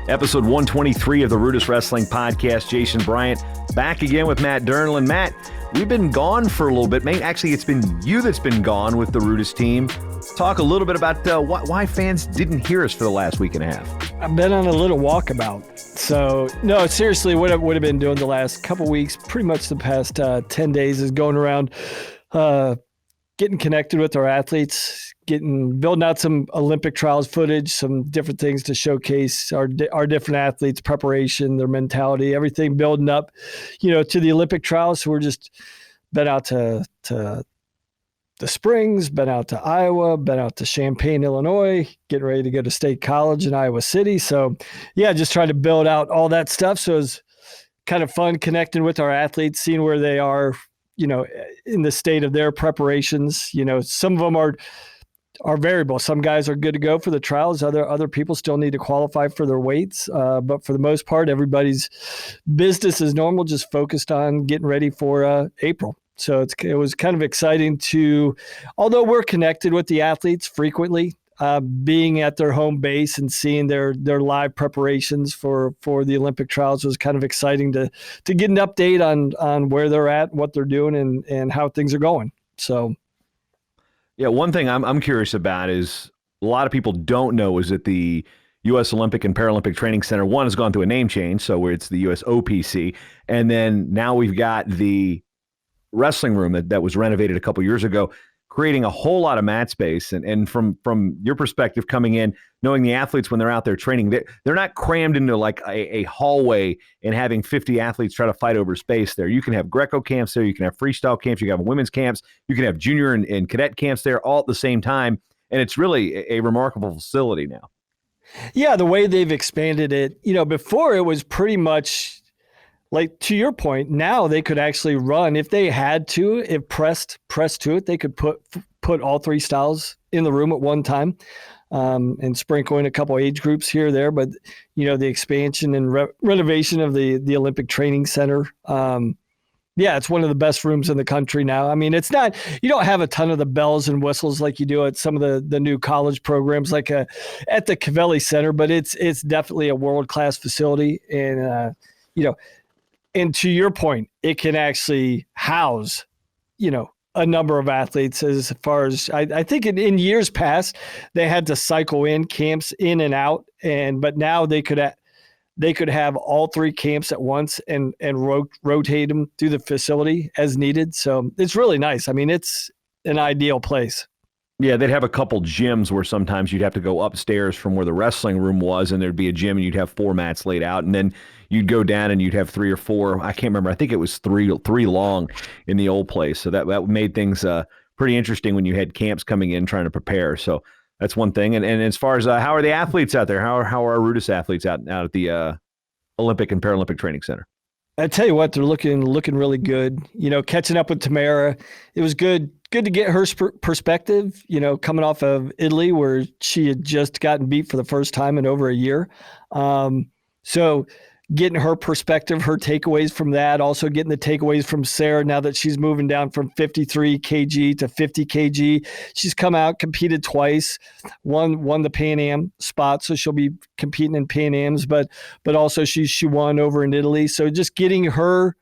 Episode 123 of the RUDIS Wrestling Podcast. Jason Bryant back again with Matt Dernlan. Matt, we've been gone for a little bit. Mate, actually, it's been you that's been gone with the RUDIS team. Talk a little bit about why fans didn't hear us for the last week and a half. I've been on a little walkabout. So, no, seriously, what I would have been doing the last couple weeks, pretty much the past 10 days, is going around getting connected with our athletes, building out some Olympic trials footage, some different things to showcase our different athletes' preparation, their mentality, everything building up, to the Olympic trials. So we're just been out to the Springs, been out to Iowa, been out to Champaign, Illinois, getting ready to go to State College in Iowa City. So, yeah, just trying to build out all that stuff. So it's kind of fun connecting with our athletes, seeing where they are, in the state of their preparations. Some of them are variable. Some guys are good to go for the trials. Other people still need to qualify for their weights. But for the most part, everybody's business is normal, just focused on getting ready for April. So it was kind of exciting although we're connected with the athletes frequently, being at their home base and seeing their live preparations for the Olympic trials was kind of exciting to get an update on where they're at, what they're doing, and how things are going. So, yeah, one thing I'm curious about is a lot of people don't know is that the U.S. Olympic and Paralympic Training Center, one, has gone through a name change, so where it's the U.S. OPC, and then now we've got the wrestling room that was renovated a couple years ago, creating a whole lot of mat space. And from your perspective coming in, knowing the athletes when they're out there training, they're not crammed into like a hallway and having 50 athletes try to fight over space there. You can have Greco camps there. You can have freestyle camps. You can have women's camps. You can have junior and cadet camps there all at the same time. And it's really a remarkable facility now. Yeah, the way they've expanded it, before it was pretty much like, to your point, now they could actually run if they had to, if pressed to it, they could put all three styles in the room at one time, and sprinkle in a couple age groups here or there. But, the expansion and renovation of the Olympic Training Center, it's one of the best rooms in the country now. I mean, it's not, you don't have a ton of the bells and whistles like you do at some of the new college programs, like at the Cavelli Center, but it's definitely a world-class facility. And, and to your point, it can actually house, a number of athletes. As far as I think in years past, they had to cycle in camps in and out, but now they could have all three camps at once and rotate them through the facility as needed. So it's really nice. I mean, it's an ideal place. Yeah, they'd have a couple gyms where sometimes you'd have to go upstairs from where the wrestling room was, and there'd be a gym, and you'd have 4 mats laid out, and then you'd go down and you'd have 3 or 4. I can't remember. I think it was three long in the old place. So that made things pretty interesting when you had camps coming in trying to prepare. So that's one thing. And as far as how are the athletes out there? How are our RUDIS athletes out at the Olympic and Paralympic Training Center? I tell you what, they're looking really good. Catching up with Tamara, it was good to get her perspective. Coming off of Italy, where she had just gotten beat for the first time in over a year. So getting her perspective, her takeaways from that, also getting the takeaways from Sarah now that she's moving down from 53 kg to 50 kg. She's come out, competed twice, won the Pan Am spot, so she'll be competing in Pan Ams, but also she won over in Italy. So just getting her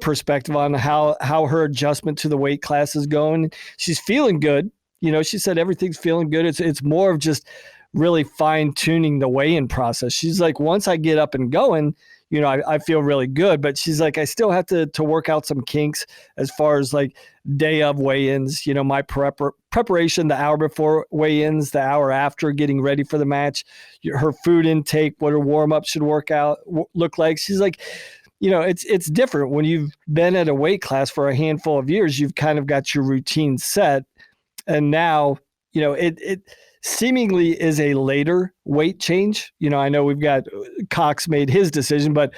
perspective on how her adjustment to the weight class is going. She's feeling good. She said everything's feeling good. It's more of just really fine-tuning the weigh-in process. She's like, once I get up and going, I feel really good, but she's like, I still have to work out some kinks as far as like day of weigh-ins, my preparation, the hour before weigh-ins, the hour after, getting ready for the match, her food intake, what her warm-up should look like. She's like, it's different when you've been at a weight class for a handful of years. You've kind of got your routine set, and now, it seemingly is a later weight change. I know we've got Cox made his decision, but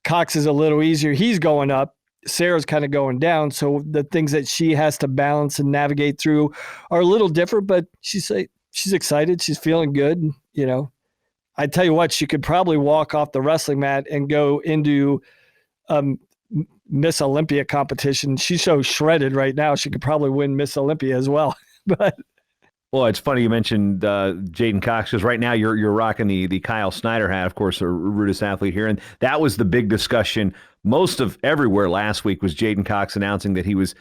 Cox is a little easier. He's going up. Sarah's kind of going down. So the things that she has to balance and navigate through are a little different, but she's excited. She's feeling good. I tell you what, she could probably walk off the wrestling mat and go into Miss Olympia competition. She's so shredded right now. She could probably win Miss Olympia as well. But Well, it's funny you mentioned Jaden Cox because right now you're rocking the Kyle Snyder hat, of course, a RUDIS athlete here, and that was the big discussion. Most of everywhere last week was Jaden Cox announcing that he was,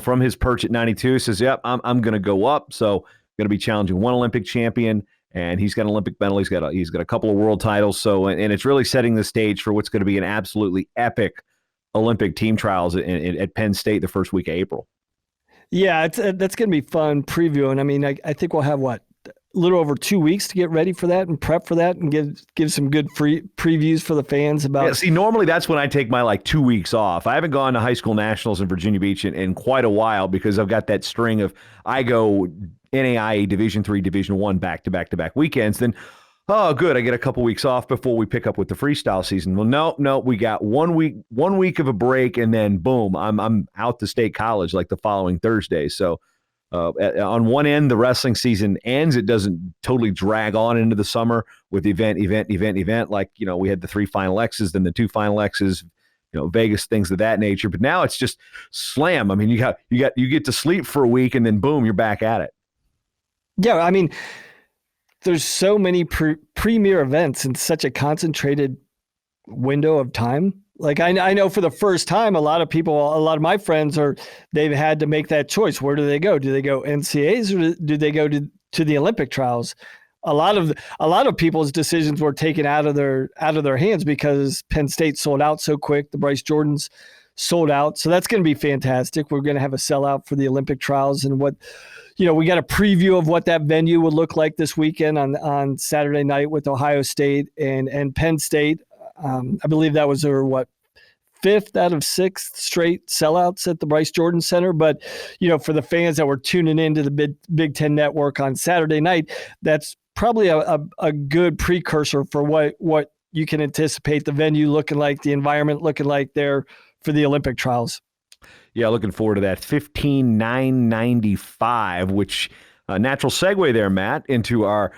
from his perch at 92, says, "Yep, I'm going to go up." So going to be challenging one Olympic champion, and he's got an Olympic medal. He's got a couple of world titles. So and it's really setting the stage for what's going to be an absolutely epic Olympic team trials at Penn State the first week of April. Yeah, that's going to be fun previewing. I mean, I think we'll have a little over 2 weeks to get ready for that and prep for that and give some good free previews for the fans about. Yeah, see, normally that's when I take my 2 weeks off. I haven't gone to high school nationals in Virginia Beach in quite a while because I've got that string of I go NAIA Division III, Division I back to back weekends. Then, oh, good, I get a couple weeks off before we pick up with the freestyle season. Well, no, we got 1 week of a break, and then boom, I'm out to state college like the following Thursday. So on one end, the wrestling season ends. It doesn't totally drag on into the summer with event. Like, we had the 3 Final X's, then the 2 Final X's, Vegas, things of that nature. But now it's just slam. I mean, you get to sleep for a week, and then boom, you're back at it. Yeah, I mean, there's so many premier events in such a concentrated window of time. Like I know for the first time, a lot of my friends they've had to make that choice. Where do they go? Do they go NCAAs or do they go to the Olympic trials? A lot of people's decisions were taken out of their hands because Penn State sold out so quick. The Bryce Jordans sold out. So that's going to be fantastic. We're going to have a sellout for the Olympic trials and we got a preview of what that venue would look like this weekend on Saturday night with Ohio State and Penn State. I believe that was their 5th out of 6 straight sellouts at the Bryce Jordan Center. But, for the fans that were tuning into the Big Ten Network on Saturday night, that's probably a good precursor for what you can anticipate the venue looking like, the environment looking like there for the Olympic trials. Yeah, looking forward to that. 15,995, which natural segue there, Matt, into our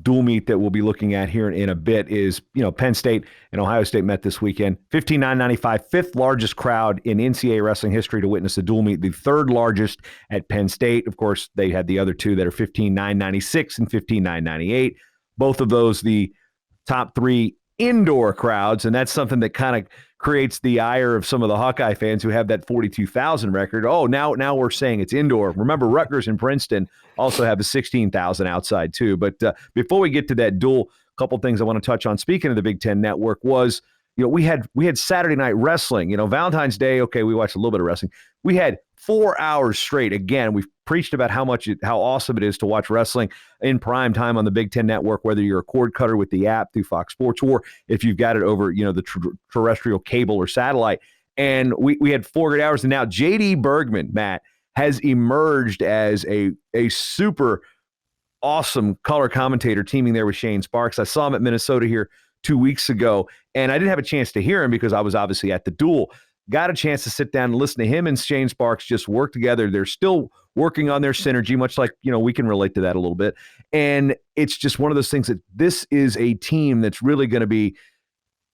dual meet that we'll be looking at here in a bit is, Penn State and Ohio State met this weekend. 15,995, 5th largest crowd in NCAA wrestling history to witness a dual meet, the 3rd largest at Penn State. Of course, they had the other 2 that are 15,996 and 15,998. Both of those, the top 3 indoor crowds, and that's something that kind of creates the ire of some of the Hawkeye fans who have that 42,000 record. Oh, now we're saying it's indoor. Remember, Rutgers and Princeton also have a 16,000 outside too. But before we get to that duel, a couple things I want to touch on. Speaking of the Big Ten Network was, we had Saturday night wrestling. Valentine's Day, okay, we watched a little bit of wrestling. We had 4 hours straight. Again, we've preached about how awesome it is to watch wrestling in prime time on the Big Ten Network, whether you're a cord cutter with the app through Fox Sports or if you've got it over, the terrestrial cable or satellite. And we had 4 good hours. And now J.D. Bergman, Matt, has emerged as a super awesome color commentator teaming there with Shane Sparks. I saw him at Minnesota here 2 weeks ago, and I didn't have a chance to hear him because I was obviously at the duel. Got a chance to sit down and listen to him and Shane Sparks just work together. They're still working on their synergy, much like, we can relate to that a little bit. And it's just one of those things that this is a team that's really going to be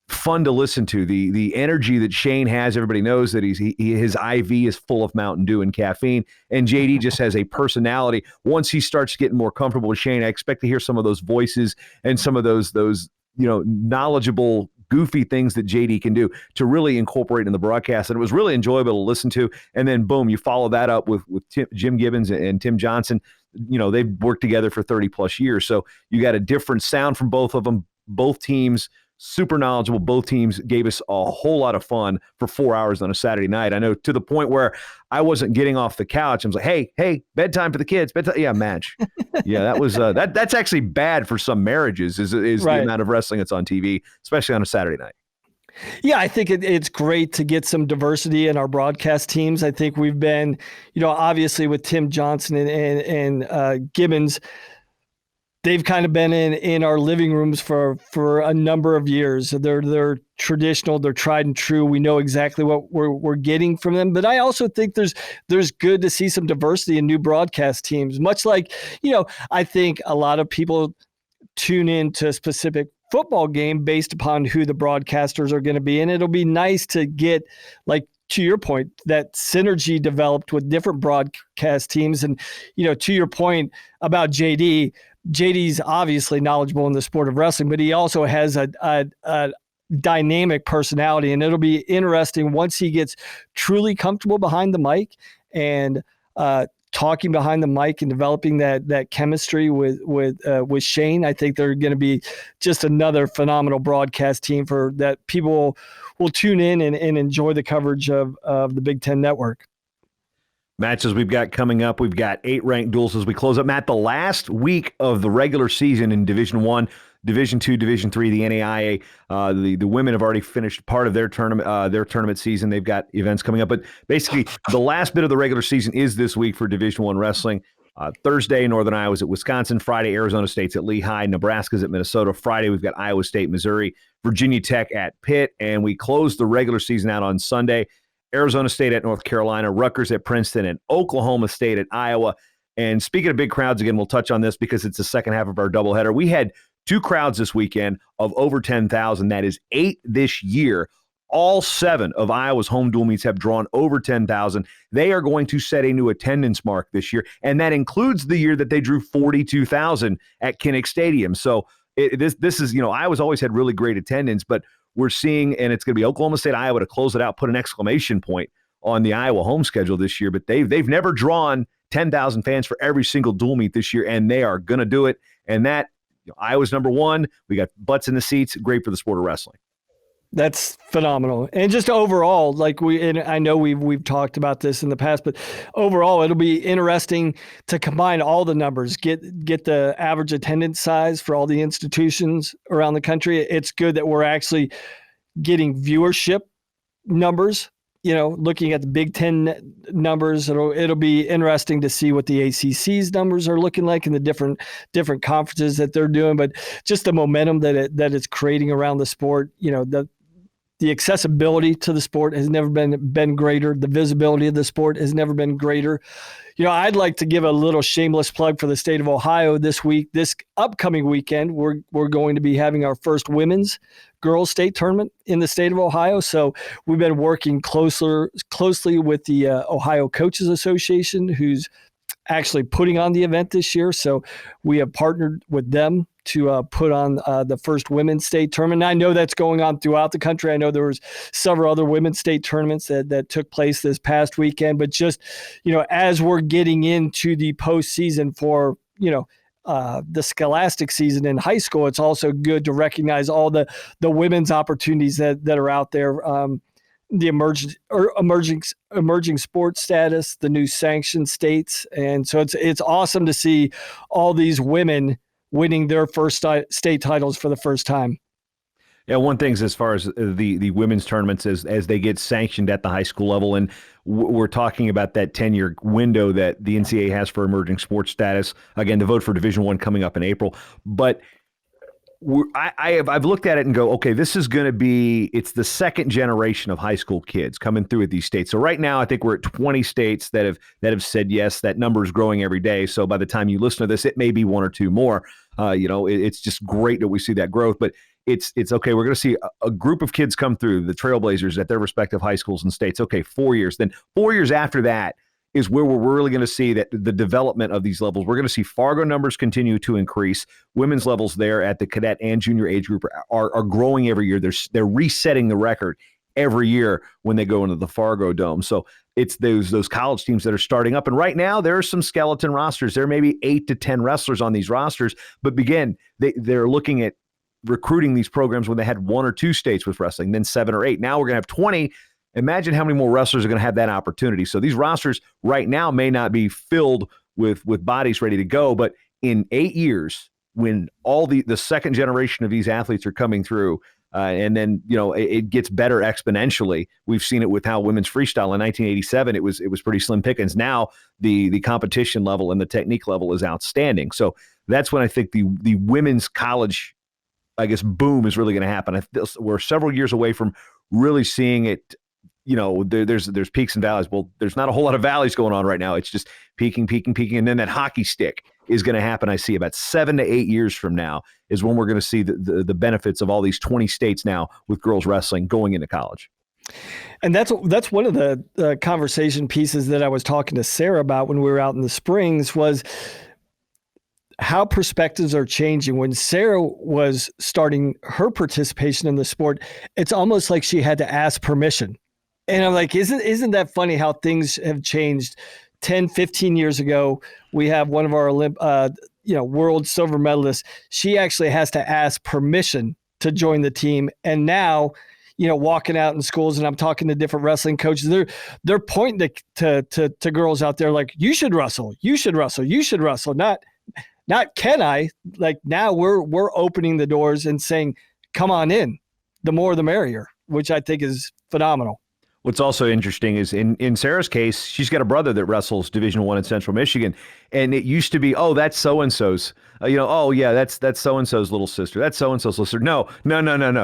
fun to listen to. The energy that Shane has, everybody knows that his IV is full of Mountain Dew and caffeine, and JD just has a personality. Once he starts getting more comfortable with Shane, I expect to hear some of those voices and some of those knowledgeable, goofy things that JD can do to really incorporate in the broadcast. And it was really enjoyable to listen to. And then boom, you follow that up with Jim Gibbons and Tim Johnson. They've worked together for 30 plus years. So you got a different sound from both of them. Both teams super knowledgeable. Both teams gave us a whole lot of fun for 4 hours on a Saturday night. I know, to the point where I wasn't getting off the couch. I was like, hey, bedtime for the kids. Bedtime. Yeah, match. Yeah, that was that's actually bad for some marriages is right. The amount of wrestling that's on TV, especially on a Saturday night. Yeah, I think it's great to get some diversity in our broadcast teams. I think we've been, obviously with Tim Johnson and Gibbons, they've kind of been in our living rooms for a number of years. They're traditional, they're tried and true. We know exactly what we're getting from them. But I also think there's good to see some diversity in new broadcast teams. Much like, I think a lot of people tune in to a specific football game based upon who the broadcasters are going to be. And it'll be nice to get like to your point, that synergy developed with different broadcast teams. And, to your point about JD's obviously knowledgeable in the sport of wrestling, but he also has a dynamic personality, and it'll be interesting once he gets truly comfortable behind the mic and talking behind the mic and developing that chemistry with Shane. I think they're going to be just another phenomenal broadcast team for that people will tune in and enjoy the coverage of the Big Ten Network. Matches we've got coming up. We've got 8 ranked duels as we close up, Matt, the last week of the regular season in Division I, Division II, Division III, the NAIA. The women have already finished part of their tournament season. They've got events coming up. But basically, the last bit of the regular season is this week for Division I wrestling. Thursday, Northern Iowa's at Wisconsin. Friday, Arizona State's at Lehigh. Nebraska's at Minnesota. Friday, we've got Iowa State, Missouri. Virginia Tech at Pitt. And we close the regular season out on Sunday. Arizona State at North Carolina, Rutgers at Princeton, and Oklahoma State at Iowa. And speaking of big crowds, again, we'll touch on this because it's the second half of our doubleheader. We had 2 crowds this weekend of over 10,000. That is 8 this year. All 7 of Iowa's home dual meets have drawn over 10,000. They are going to set a new attendance mark this year, and that includes the year that they drew 42,000 at Kinnick Stadium. So this is, Iowa's always had really great attendance, but we're seeing, and it's going to be Oklahoma State, Iowa to close it out, put an exclamation point on the Iowa home schedule this year. But they've never drawn 10,000 fans for every single dual meet this year, and they are going to do it. And that, Iowa's number 1. We got butts in the seats. Great for the sport of wrestling. That's phenomenal. And just overall, and I know we've talked about this in the past, but overall, it'll be interesting to combine all the numbers, get the average attendance size for all the institutions around the country. It's good that we're actually getting viewership numbers, looking at the Big Ten numbers. It'll be interesting to see what the ACC's numbers are looking like in the different conferences that they're doing, but just the momentum that it's creating around the sport, the accessibility to the sport has never been greater. The visibility of the sport has never been greater. I'd like to give a little shameless plug for the state of Ohio this week. This upcoming weekend, we're going to be having our first women's girls state tournament in the state of Ohio. So we've been working closely with the Ohio Coaches Association, who's actually putting on the event this year. So we have partnered with them to put on the first women's state tournament. And I know that's going on throughout the country. I know there was several other women's state tournaments that took place this past weekend. But just, as we're getting into the postseason for, the scholastic season in high school, it's also good to recognize all the women's opportunities that are out there. The emerging sports status, the new sanctioned states. And so it's awesome to see all these women winning their first state titles for the first time. Yeah, one thing is as far as the women's tournaments as they get sanctioned at the high school level, and we're talking about that 10-year window that the NCAA has for emerging sports status. Again, the vote for Division I coming up in April. But I've looked at it and go, okay, this is going to be, it's the second generation of high school kids coming through at these states. So right now, I think we're at 20 states that have said yes. That number is growing every day. So by the time you listen to this, it may be 1 or 2 more. It's just great that we see that growth. But it's okay. We're going to see a group of kids come through, the Trailblazers at their respective high schools and states. Okay, 4 years. Then 4 years after that is where we're really going to see that the development of these levels. We're going to see Fargo numbers continue to increase. Women's levels there at the cadet and junior age group are growing every year. They're resetting the record every year when they go into the Fargo Dome. So it's those college teams that are starting up. And right now there are some skeleton rosters. There may be 8 to 10 wrestlers on these rosters, but they're looking at recruiting these programs when they had 1 or 2 states with wrestling, then 7 or 8. Now we're going to have 20. Imagine how many more wrestlers are going to have that opportunity. So these rosters right now may not be filled with bodies ready to go, but in 8 years, when all the second generation of these athletes are coming through, and then it gets better exponentially. We've seen it with how women's freestyle in 1987. It was pretty slim pickings. Now the competition level and the technique level is outstanding. So that's when I think the women's college, I guess, boom is really going to happen. We're several years away from really seeing it. There's peaks and valleys. Well, there's not a whole lot of valleys going on right now. It's just peaking. And then that hockey stick is going to happen. I see about 7 to 8 years from now is when we're going to see the benefits of all these 20 states now with girls wrestling going into college. And that's one of the conversation pieces that I was talking to Sarah about when we were out in the Springs was how perspectives are changing. When Sarah was starting her participation in the sport, it's almost like she had to ask permission. And I'm like, isn't that funny how things have changed? 10, 15 years ago, we have one of our world silver medalists. She actually has to ask permission to join the team. And now, walking out in schools, and I'm talking to different wrestling coaches, they're pointing to girls out there like, you should wrestle, you should wrestle, you should wrestle. Not can I? Like, now we're opening the doors and saying, come on in. The more the merrier, which I think is phenomenal. What's also interesting is in Sarah's case, she's got a brother that wrestles Division I in Central Michigan, and it used to be, oh, that's so and so's, oh yeah, that's so and so's little sister, that's so and so's little sister. No.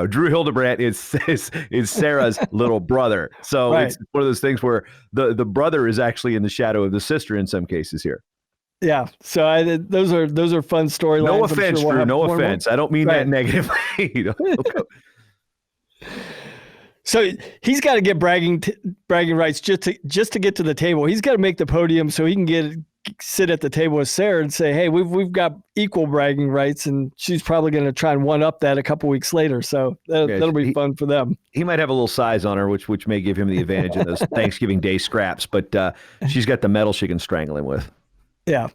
Drew Hildebrandt is Sarah's little brother. So right. It's one of those things where the brother is actually in the shadow of the sister in some cases here. Yeah, so those are fun storylines. No offense, Drew. No offense. I don't mean that negatively. So he's got to get bragging rights just to get to the table. He's got to make the podium so he can sit at the table with Sarah and say, "Hey, we've got equal bragging rights," and she's probably going to try and one up that a couple weeks later. So that'll be fun for them. He might have a little size on her, which may give him the advantage in those Thanksgiving Day scraps. But she's got the medal she can strangle him with. Yeah.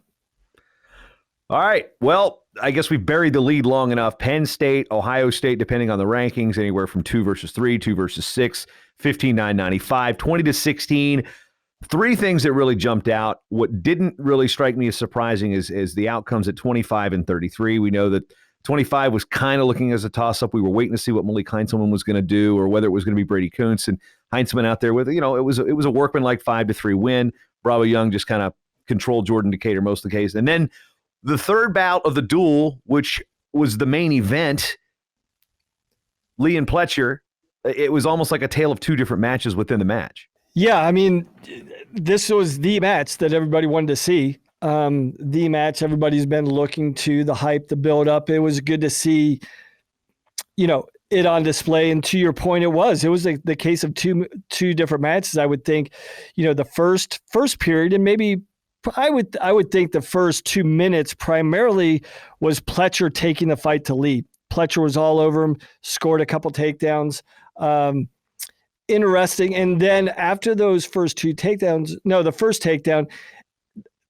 All right. Well, I guess we've buried the lead long enough. Penn State, Ohio State, depending on the rankings, anywhere from 2 versus 3, 2 versus 6, 15-9-95, 20-16. Three things that really jumped out. What didn't really strike me as surprising is the outcomes at 25 and 33. We know that 25 was kind of looking as a toss-up. We were waiting to see what Malik Heinzelman was going to do or whether it was going to be Brady Kuntz. And Heinzelman out there with, it was a workmanlike 5-3 win. Bravo Young just kind of controlled Jordan Decatur most of the case. And then the third bout of the duel, which was the main event, Lee and Pletcher, it was almost like a tale of two different matches within the match. Yeah, I mean, this was the match that everybody wanted to see. The match everybody's been looking to, the hype, the build-up. It was good to see, it on display. And to your point, it was the case of two different matches. I would think, the first period, and maybe I would think the first 2 minutes primarily was Pletcher taking the fight to Lee. Pletcher was all over him, scored a couple takedowns. Interesting. And then after those first two takedowns, the first takedown,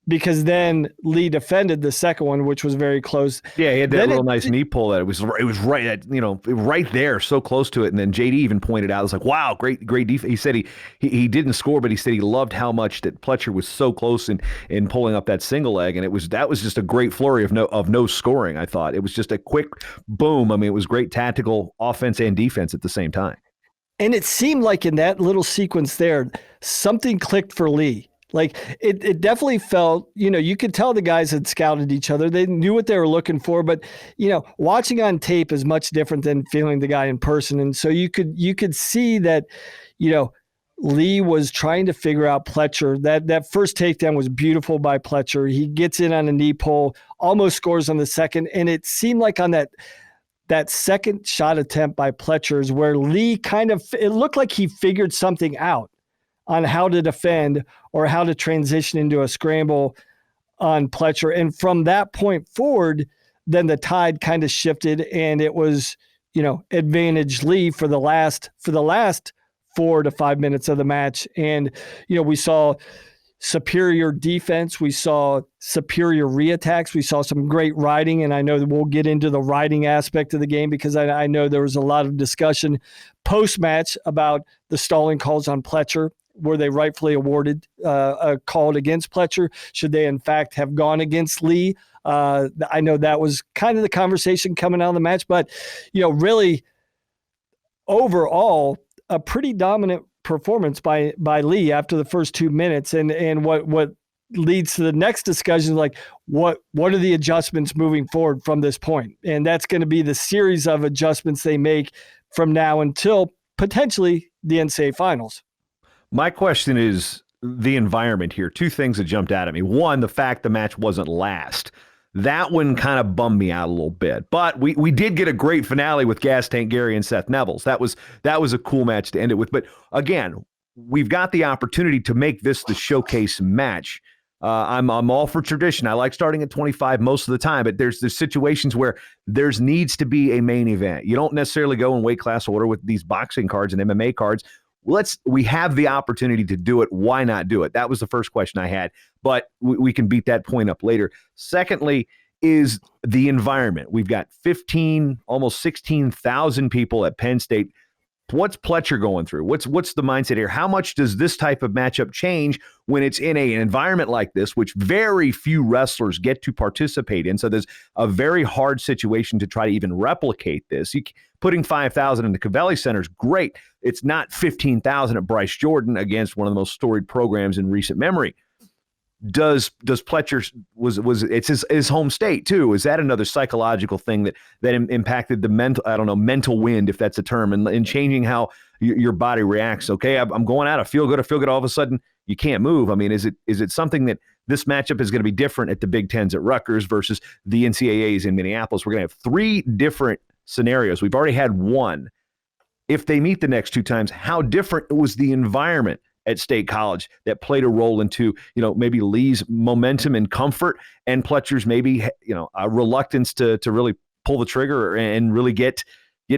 because then Lee defended the second one, which was very close. Yeah, he had that nice knee pull that it was right at, right there, so close to it. And then JD even pointed out, it was like, wow, great defense. He said he didn't score, but he said he loved how much that Pletcher was so close in pulling up that single leg. And that was just a great flurry of no scoring, I thought. It was just a quick boom. I mean, it was great tactical offense and defense at the same time. And it seemed like in that little sequence there, something clicked for Lee. Like it definitely felt, you could tell the guys had scouted each other. They knew what they were looking for, but watching on tape is much different than feeling the guy in person. And so you could see that, Lee was trying to figure out Pletcher. That first takedown was beautiful by Pletcher. He gets in on a knee pull, almost scores on the second. And it seemed like on that second shot attempt by Pletcher is where Lee it looked like he figured something out on how to defend or how to transition into a scramble on Pletcher. And from that point forward, then the tide kind of shifted and it was, advantage Lee for the last 4 to 5 minutes of the match. And, we saw superior defense. We saw superior reattacks. We saw some great riding. And I know that we'll get into the riding aspect of the game because I know there was a lot of discussion post-match about the stalling calls on Pletcher. Were they rightfully awarded called against Pletcher? Should they, in fact, have gone against Lee? I know that was kind of the conversation coming out of the match. But, really, overall, a pretty dominant performance by Lee after the first 2 minutes. And what leads to the next discussion, like what are the adjustments moving forward from this point? And that's going to be the series of adjustments they make from now until potentially the NCAA finals. My question is the environment here. Two things that jumped out at me. One, the fact the match wasn't last. That one kind of bummed me out a little bit. But we did get a great finale with Gas Tank Gary and Seth Nevills. That was a cool match to end it with. But again, we've got the opportunity to make this the showcase match. I'm all for tradition. I like starting at 25 most of the time, but there's situations where there's needs to be a main event. You don't necessarily go in weight class order with these boxing cards and MMA cards. We have the opportunity to do it. Why not do it? That was the first question I had, but we can beat that point up later. Secondly, is the environment. We've got 15, almost 16,000 people at Penn State. What's Pletcher going through? What's the mindset here? How much does this type of matchup change when it's in an environment like this, which very few wrestlers get to participate in? So there's a very hard situation to try to even replicate this. Putting 5,000 in the Covelli Center is great. It's not 15,000 at Bryce Jordan against one of the most storied programs in recent memory. Does Pletcher it's his home state too? Is that another psychological thing that impacted the mental wind, if that's a term, and changing how your body reacts? Okay, I'm going out. I feel good. All of a sudden, you can't move. I mean, is it something that this matchup is going to be different at the Big Tens at Rutgers versus the NCAAs in Minneapolis? We're going to have 3 different scenarios. We've already had one. If they meet the next 2 times, how different was the environment at State College that played a role into, maybe Lee's momentum and comfort, and Pletcher's maybe, a reluctance to really pull the trigger and really get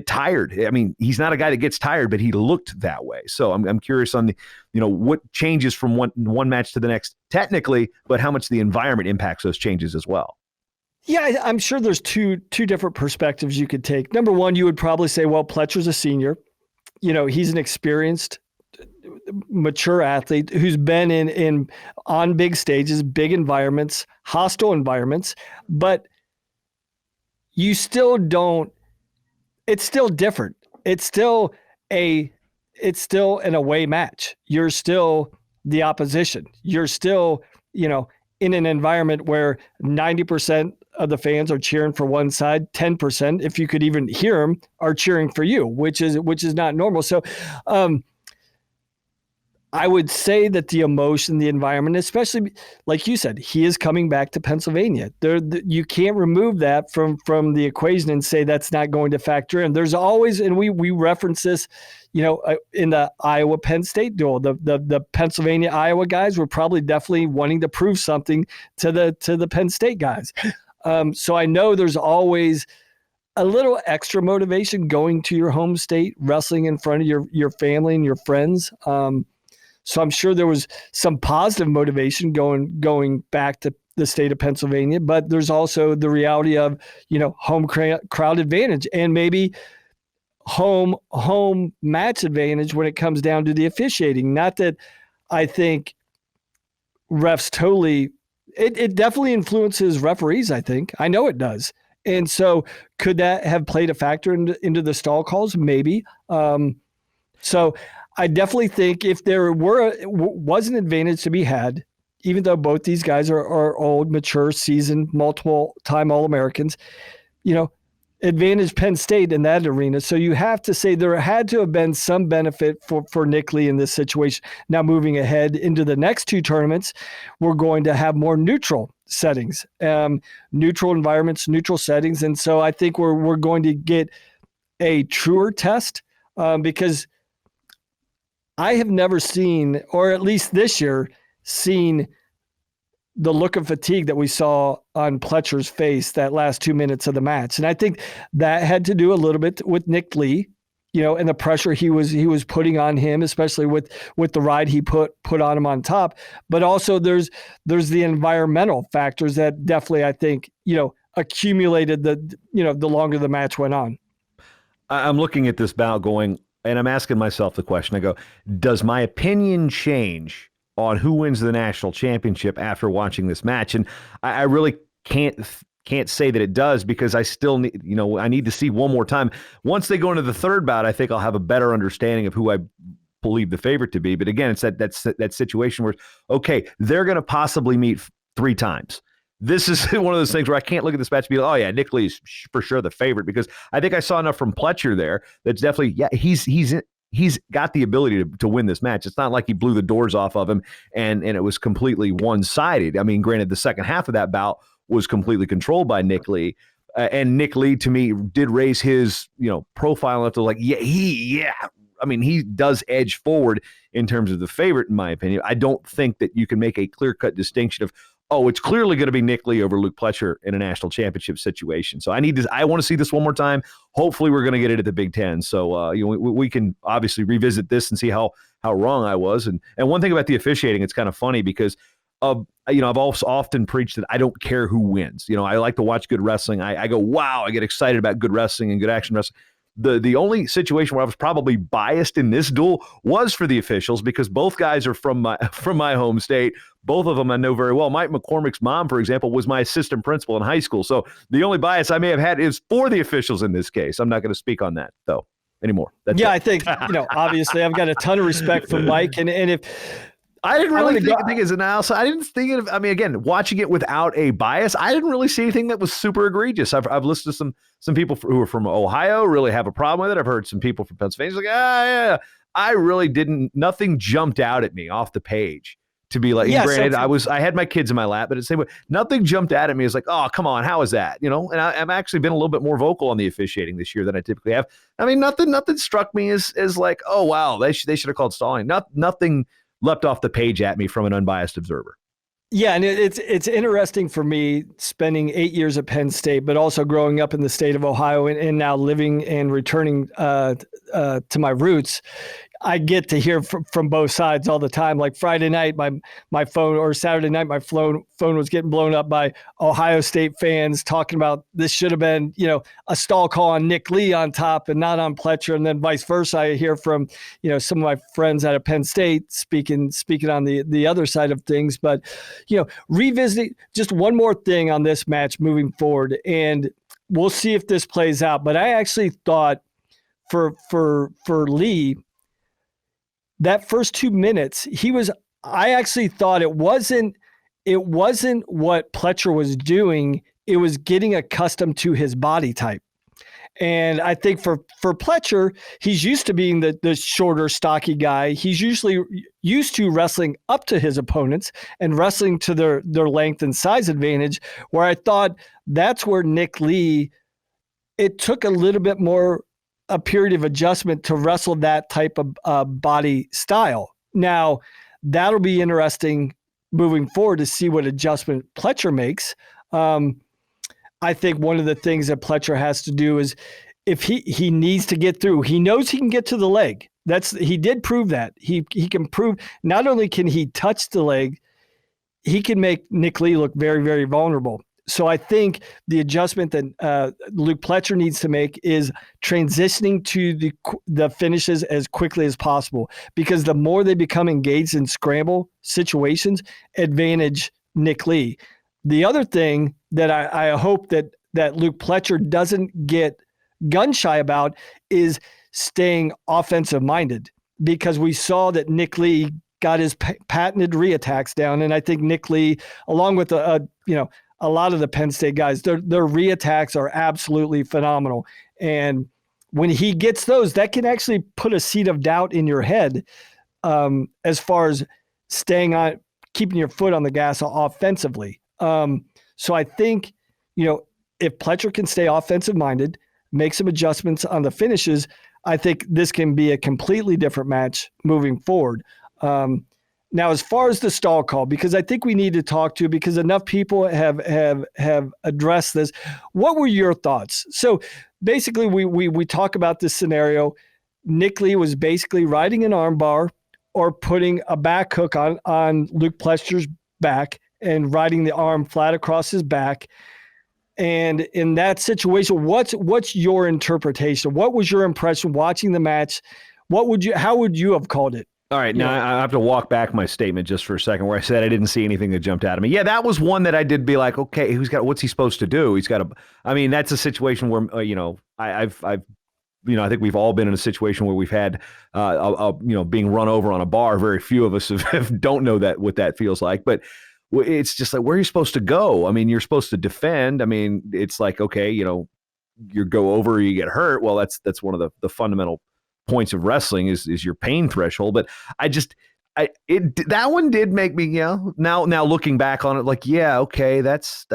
tired. I mean, he's not a guy that gets tired, but he looked that way. So I'm curious on the, what changes from one match to the next technically, but how much the environment impacts those changes as well. Yeah, I'm sure there's two different perspectives you could take. Number one, you would probably say, well, Pletcher's a senior. He's an experienced, mature athlete who's been on big stages, big environments, hostile environments, but you still don't. It's still different. It's still an away match. You're still the opposition. You're still, in an environment where 90% of the fans are cheering for one side, 10%, if you could even hear them, are cheering for you, which is not normal. So, I would say that the emotion, the environment, especially like you said, he is coming back to Pennsylvania. You can't remove that from the equation and say that's not going to factor in. There's always, and we reference this, in the Iowa Penn State duel, the Pennsylvania Iowa guys were probably definitely wanting to prove something to the Penn State guys. So I know there's always a little extra motivation going to your home state, wrestling in front of your family and your friends. So I'm sure there was some positive motivation going back to the state of Pennsylvania, but there's also the reality of, home crowd advantage and maybe home match advantage when it comes down to the officiating. Not that I think refs it definitely influences referees, I think. I know it does. And so could that have played a factor into the stall calls? Maybe. So I definitely think if there was an advantage to be had, even though both these guys are old, mature, seasoned, multiple-time All-Americans, advantage Penn State in that arena. So you have to say there had to have been some benefit for Nick Lee in this situation. Now moving ahead into the next 2 tournaments, we're going to have more neutral settings, neutral environments, neutral settings. And so I think we're going to get a truer test because I have never seen, or at least this year, seen the look of fatigue that we saw on Pletcher's face that last 2 minutes of the match. And I think that had to do a little bit with Nick Lee, and the pressure he was putting on him, especially with the ride he put on him on top. But also there's the environmental factors that definitely, I think, accumulated the longer the match went on. I'm looking at this bout going, and I'm asking myself the question. I go, does my opinion change on who wins the national championship after watching this match? And I really can't say that it does, because I still need, I need to see one more time. Once they go into the third bout, I think I'll have a better understanding of who I believe the favorite to be. But again, it's that situation where, okay, they're going to possibly meet 3 times. This is one of those things where I can't look at this match and be like, oh yeah, Nick Lee's for sure the favorite, because I think I saw enough from Pletcher there that's definitely, yeah, he's got the ability to win this match. It's not like he blew the doors off of him and it was completely one-sided. I mean, granted, the second half of that bout was completely controlled by Nick Lee. And Nick Lee, to me, did raise his, profile enough to like, I mean, he does edge forward in terms of the favorite, in my opinion. I don't think that you can make a clear-cut distinction of, oh, it's clearly going to be Nick Lee over Luke Pletcher in a national championship situation. So I want to see this one more time. Hopefully we're going to get it at the Big Ten. So we can obviously revisit this and see how wrong I was. And one thing about the officiating, it's kind of funny because I've also often preached that I don't care who wins. I like to watch good wrestling. I go, wow, I get excited about good wrestling and good action wrestling. The only situation where I was probably biased in this duel was for the officials because both guys are from my home state. Both of them I know very well. Mike McCormick's mom, for example, was my assistant principal in high school. So the only bias I may have had is for the officials in this case. I'm not going to speak on that, though, anymore. That's it. I think, obviously I've got a ton of respect for Mike. And if I didn't really think his analysis. I didn't think it. I mean, again, watching it without a bias, I didn't really see anything that was super egregious. I've listened to some people who are from Ohio really have a problem with it. I've heard some people from Pennsylvania like, yeah. I really didn't. Nothing jumped out at me off the page to be like. Granted, I had my kids in my lap, but at the same way, nothing jumped out at me as like, oh, come on, how is that? And I've actually been a little bit more vocal on the officiating this year than I typically have. I mean, nothing struck me as like, oh wow, they should have called stalling. Nothing leapt off the page at me from an unbiased observer. Yeah, and it's interesting for me spending 8 years at Penn State, but also growing up in the state of Ohio and now living and returning to my roots. I get to hear from both sides all the time. Like Friday night, my phone, or Saturday night, my phone was getting blown up by Ohio State fans talking about this should have been, a stall call on Nick Lee on top and not on Pletcher. And then vice versa. I hear from, some of my friends out of Penn State speaking on the other side of things. But, revisiting just one more thing on this match moving forward, and we'll see if this plays out. But I actually thought for Lee, that first 2 minutes, I actually thought it wasn't what Pletcher was doing. It was getting accustomed to his body type. And I think for Pletcher, he's used to being the shorter, stocky guy. He's usually used to wrestling up to his opponents and wrestling to their length and size advantage, where I thought that's where Nick Lee, it took a little bit more a period of adjustment to wrestle that type of body style. Now, that'll be interesting moving forward to see what adjustment Pletcher makes. I think one of the things that Pletcher has to do is if he needs to get through, he knows he can get to the leg. He did prove that. He can prove not only can he touch the leg, he can make Nick Lee look very, very vulnerable. So I think the adjustment that Luke Pletcher needs to make is transitioning to the finishes as quickly as possible, because the more they become engaged in scramble situations, advantage Nick Lee. The other thing that I hope that Luke Pletcher doesn't get gun shy about is staying offensive minded, because we saw that Nick Lee got his patented reattacks down, and I think Nick Lee, along with a lot of the Penn State guys, their reattacks are absolutely phenomenal. And when he gets those, that can actually put a seed of doubt in your head as far as keeping your foot on the gas offensively. So I think, if Pletcher can stay offensive minded, make some adjustments on the finishes, I think this can be a completely different match moving forward. Now, as far as the stall call, because I think we need to talk to, because enough people have addressed this. What were your thoughts? So basically, we talk about this scenario. Nick Lee was basically riding an arm bar or putting a back hook on Luke Pletcher's back and riding the arm flat across his back. And in that situation, what's your interpretation? What was your impression watching the match? How would you have called it? All right, now I have to walk back my statement just for a second where I said I didn't see anything that jumped out at me. Yeah, that was one that I did be like, okay, what's he supposed to do? I mean, that's a situation where, I think we've all been in a situation where we've had, being run over on a bar. Very few of us don't know what that feels like, but it's just like, where are you supposed to go? I mean, you're supposed to defend. I mean, it's like, okay, you go over, you get hurt. Well, that's one of the fundamental points of wrestling is your pain threshold. But that one did make me, now looking back on it, like, yeah, okay, that's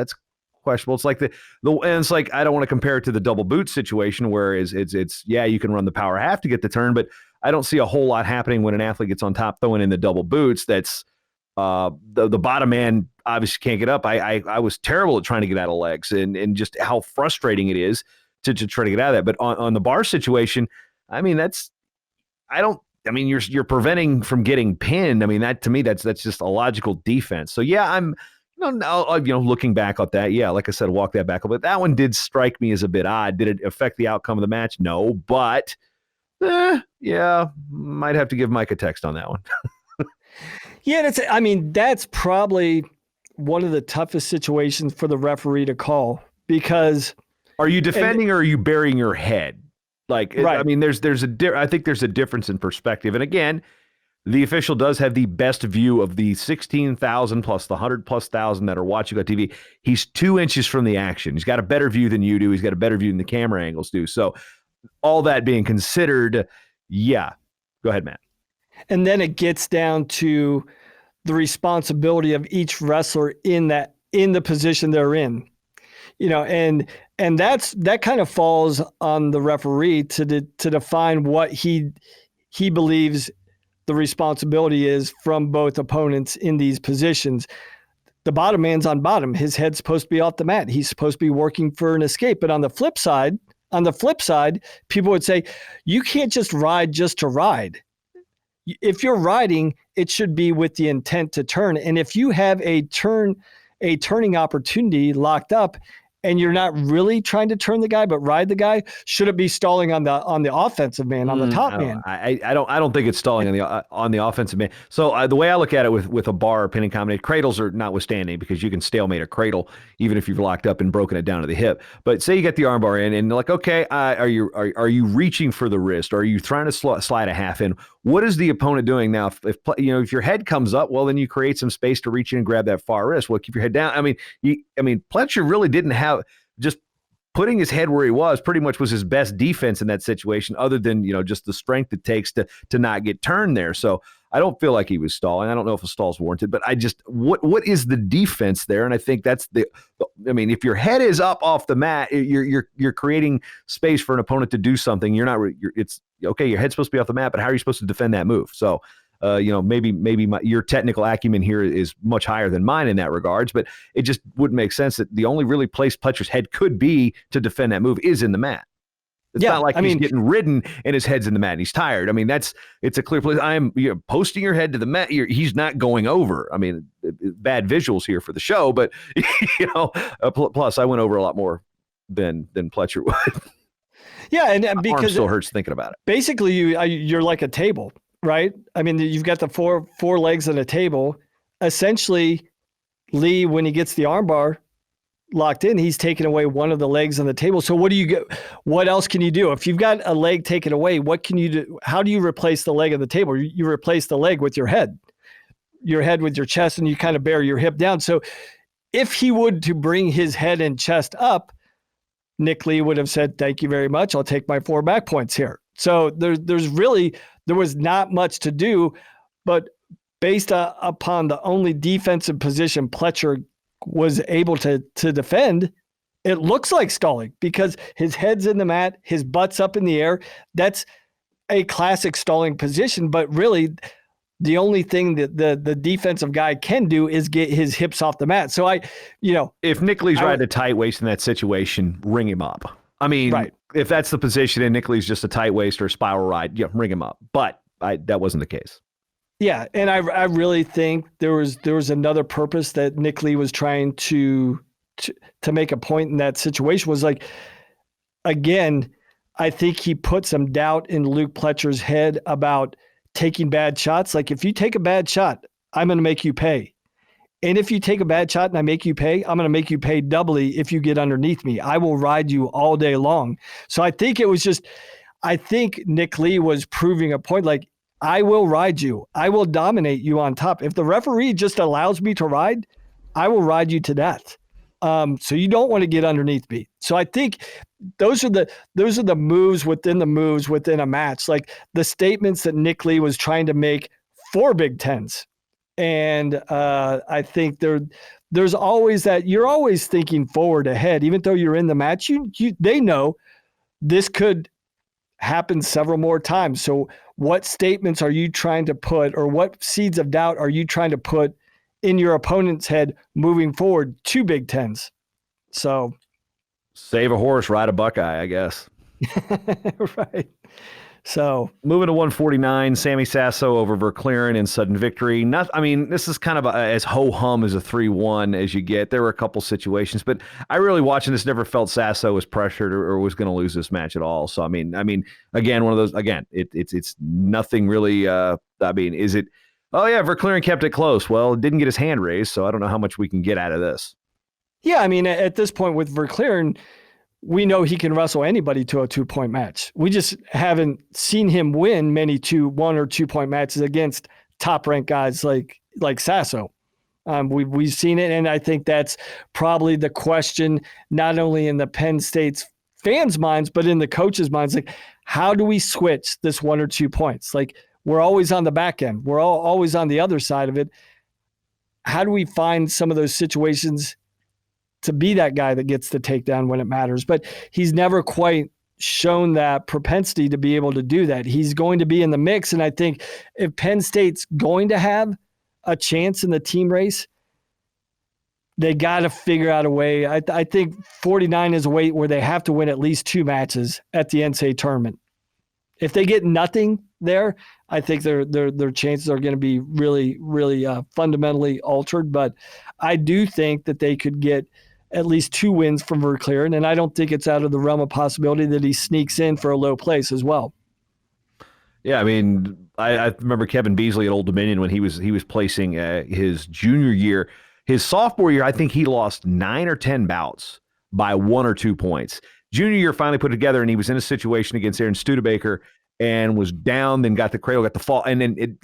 questionable. It's like and it's like, I don't want to compare it to the double boot situation where it's yeah, you can run the power half to get the turn, but I don't see a whole lot happening when an athlete gets on top throwing in the double boots. That's the bottom man obviously can't get up. I was terrible at trying to get out of legs and just how frustrating it is to try to get out of that. But on the bar situation, I mean, you're preventing from getting pinned. I mean, that to me, that's just a logical defense. So yeah, I'm, looking back at that, yeah, like I said, walk that back a bit. That one did strike me as a bit odd. Did it affect the outcome of the match? No, but yeah, might have to give Mike a text on that one. Yeah, that's probably one of the toughest situations for the referee to call, because are you defending or are you burying your head? Like, right. I mean, I think there's a difference in perspective. And again, the official does have the best view of the 16,000 plus the 100,000+ that are watching on TV. He's 2 inches from the action. He's got a better view than you do. He's got a better view than the camera angles do. So all that being considered, yeah. Go ahead, Matt. And then it gets down to the responsibility of each wrestler in the position they're in, and that kind of falls on the referee to define what he believes the responsibility is from both opponents in these positions. The bottom man's on bottom. His head's supposed to be off the mat. He's supposed to be working for an escape. But on the flip side, people would say, you can't just ride just to ride. If you're riding, it should be with the intent to turn. And if you have a turning opportunity locked up and you're not really trying to turn the guy, but ride the guy, should it be stalling on the offensive man, on the top man? I don't think it's stalling on the offensive man. So the way I look at it with a bar or pinning combination, cradles are notwithstanding, because you can stalemate a cradle even if you've locked up and broken it down to the hip. But say you get the arm bar in and like, okay, are you reaching for the wrist? Or are you trying to slide a half in? What is the opponent doing now? If your head comes up, well, then you create some space to reach in and grab that far wrist. Well, keep your head down. I mean, Pletcher really didn't have, just putting his head where he was pretty much was his best defense in that situation, other than, just the strength it takes to not get turned there. So I don't feel like he was stalling. I don't know if a stall's warranted, but what is the defense there? And I think that's if your head is up off the mat, you're creating space for an opponent to do something. It's okay. Your head's supposed to be off the mat, but how are you supposed to defend that move? So, maybe your technical acumen here is much higher than mine in that regards, but it just wouldn't make sense that the only really place Pletcher's head could be to defend that move is in the mat. It's not like he's getting ridden and his head's in the mat and he's tired. I mean, it's a clear place. Posting your head to the mat. He's not going over. I mean, bad visuals here for the show, but plus I went over a lot more than Pletcher would. Yeah, and because arm still hurts thinking about it. Basically, you're like a table, right? I mean, you've got the four legs on a table. Essentially, Lee, when he gets the armbar locked in, he's taking away one of the legs on the table. So what else can you do? If you've got a leg taken away, what can you do? How do you replace the leg of the table? You replace the leg with your head with your chest, and you kind of bear your hip down. So if he would to bring his head and chest up, Nick Lee would have said, thank you very much. I'll take my 4 back points here. So there was not much to do, but based upon the only defensive position Pletcher was able to defend, it looks like stalling because his head's in the mat, his butt's up in the air. That's a classic stalling position, but really the only thing that the defensive guy can do is get his hips off the mat. So if Nick Lee's riding a tight waist in that situation, ring him up. I mean, right. If that's the position and Nick Lee's just a tight waist or a spiral ride, ring him up. But that wasn't the case. Yeah, and I really think there was another purpose that Nick Lee was trying to make a point in that situation was like, again, I think he put some doubt in Luke Pletcher's head about taking bad shots. Like, if you take a bad shot, I'm going to make you pay. And if you take a bad shot and I make you pay, I'm going to make you pay doubly if you get underneath me. I will ride you all day long. So I think I think Nick Lee was proving a point like, I will ride you. I will dominate you on top. If the referee just allows me to ride, I will ride you to death. So you don't want to get underneath me. So I think those are the moves within a match. Like the statements that Nick Lee was trying to make for Big Tens. And I think there's always that you're always thinking forward ahead, even though you're in the match. They know this could happen several more times. So what statements are you trying to put, or what seeds of doubt are you trying to put in your opponent's head moving forward to Big Tens? So save a horse, ride a Buckeye, I guess. right. So moving to 149, Sammy Sasso over Verkleeren in sudden victory. This is kind of as ho-hum as a 3-1 as you get. There were a couple situations, but I really, watching this, never felt Sasso was pressured or was going to lose this match at all. So, again, one of those, it's nothing really, is it, oh yeah, Verkleeren kept it close. Well, didn't get his hand raised, so I don't know how much we can get out of this. Yeah, at this point with Verkleeren, we know he can wrestle anybody to a 2-point match. We just haven't seen him win many 1 or 2-point matches against top-ranked guys like Sasso. We've seen it, and I think that's probably the question, not only in the Penn State's fans' minds, but in the coaches' minds. Like, how do we switch this 1 or 2 points? Like, we're always on the back end. We're always on the other side of it. How do we find some of those situations to be that guy that gets the takedown when it matters? But he's never quite shown that propensity to be able to do that. He's going to be in the mix, and I think if Penn State's going to have a chance in the team race, they got to figure out a way. I think 49 is a weight where they have to win at least 2 matches at the NCAA tournament. If they get nothing there, I think their chances are going to be really, really fundamentally altered. But I do think that they could get at least 2 wins from Verkleeren, and I don't think it's out of the realm of possibility that he sneaks in for a low place as well. Yeah, I remember Kevin Beasley at Old Dominion when he was placing his junior year. His sophomore year, I think he lost 9 or 10 bouts by 1 or 2 points. Junior year finally put it together, and he was in a situation against Aaron Studebaker and was down, then got the cradle, got the fall, and then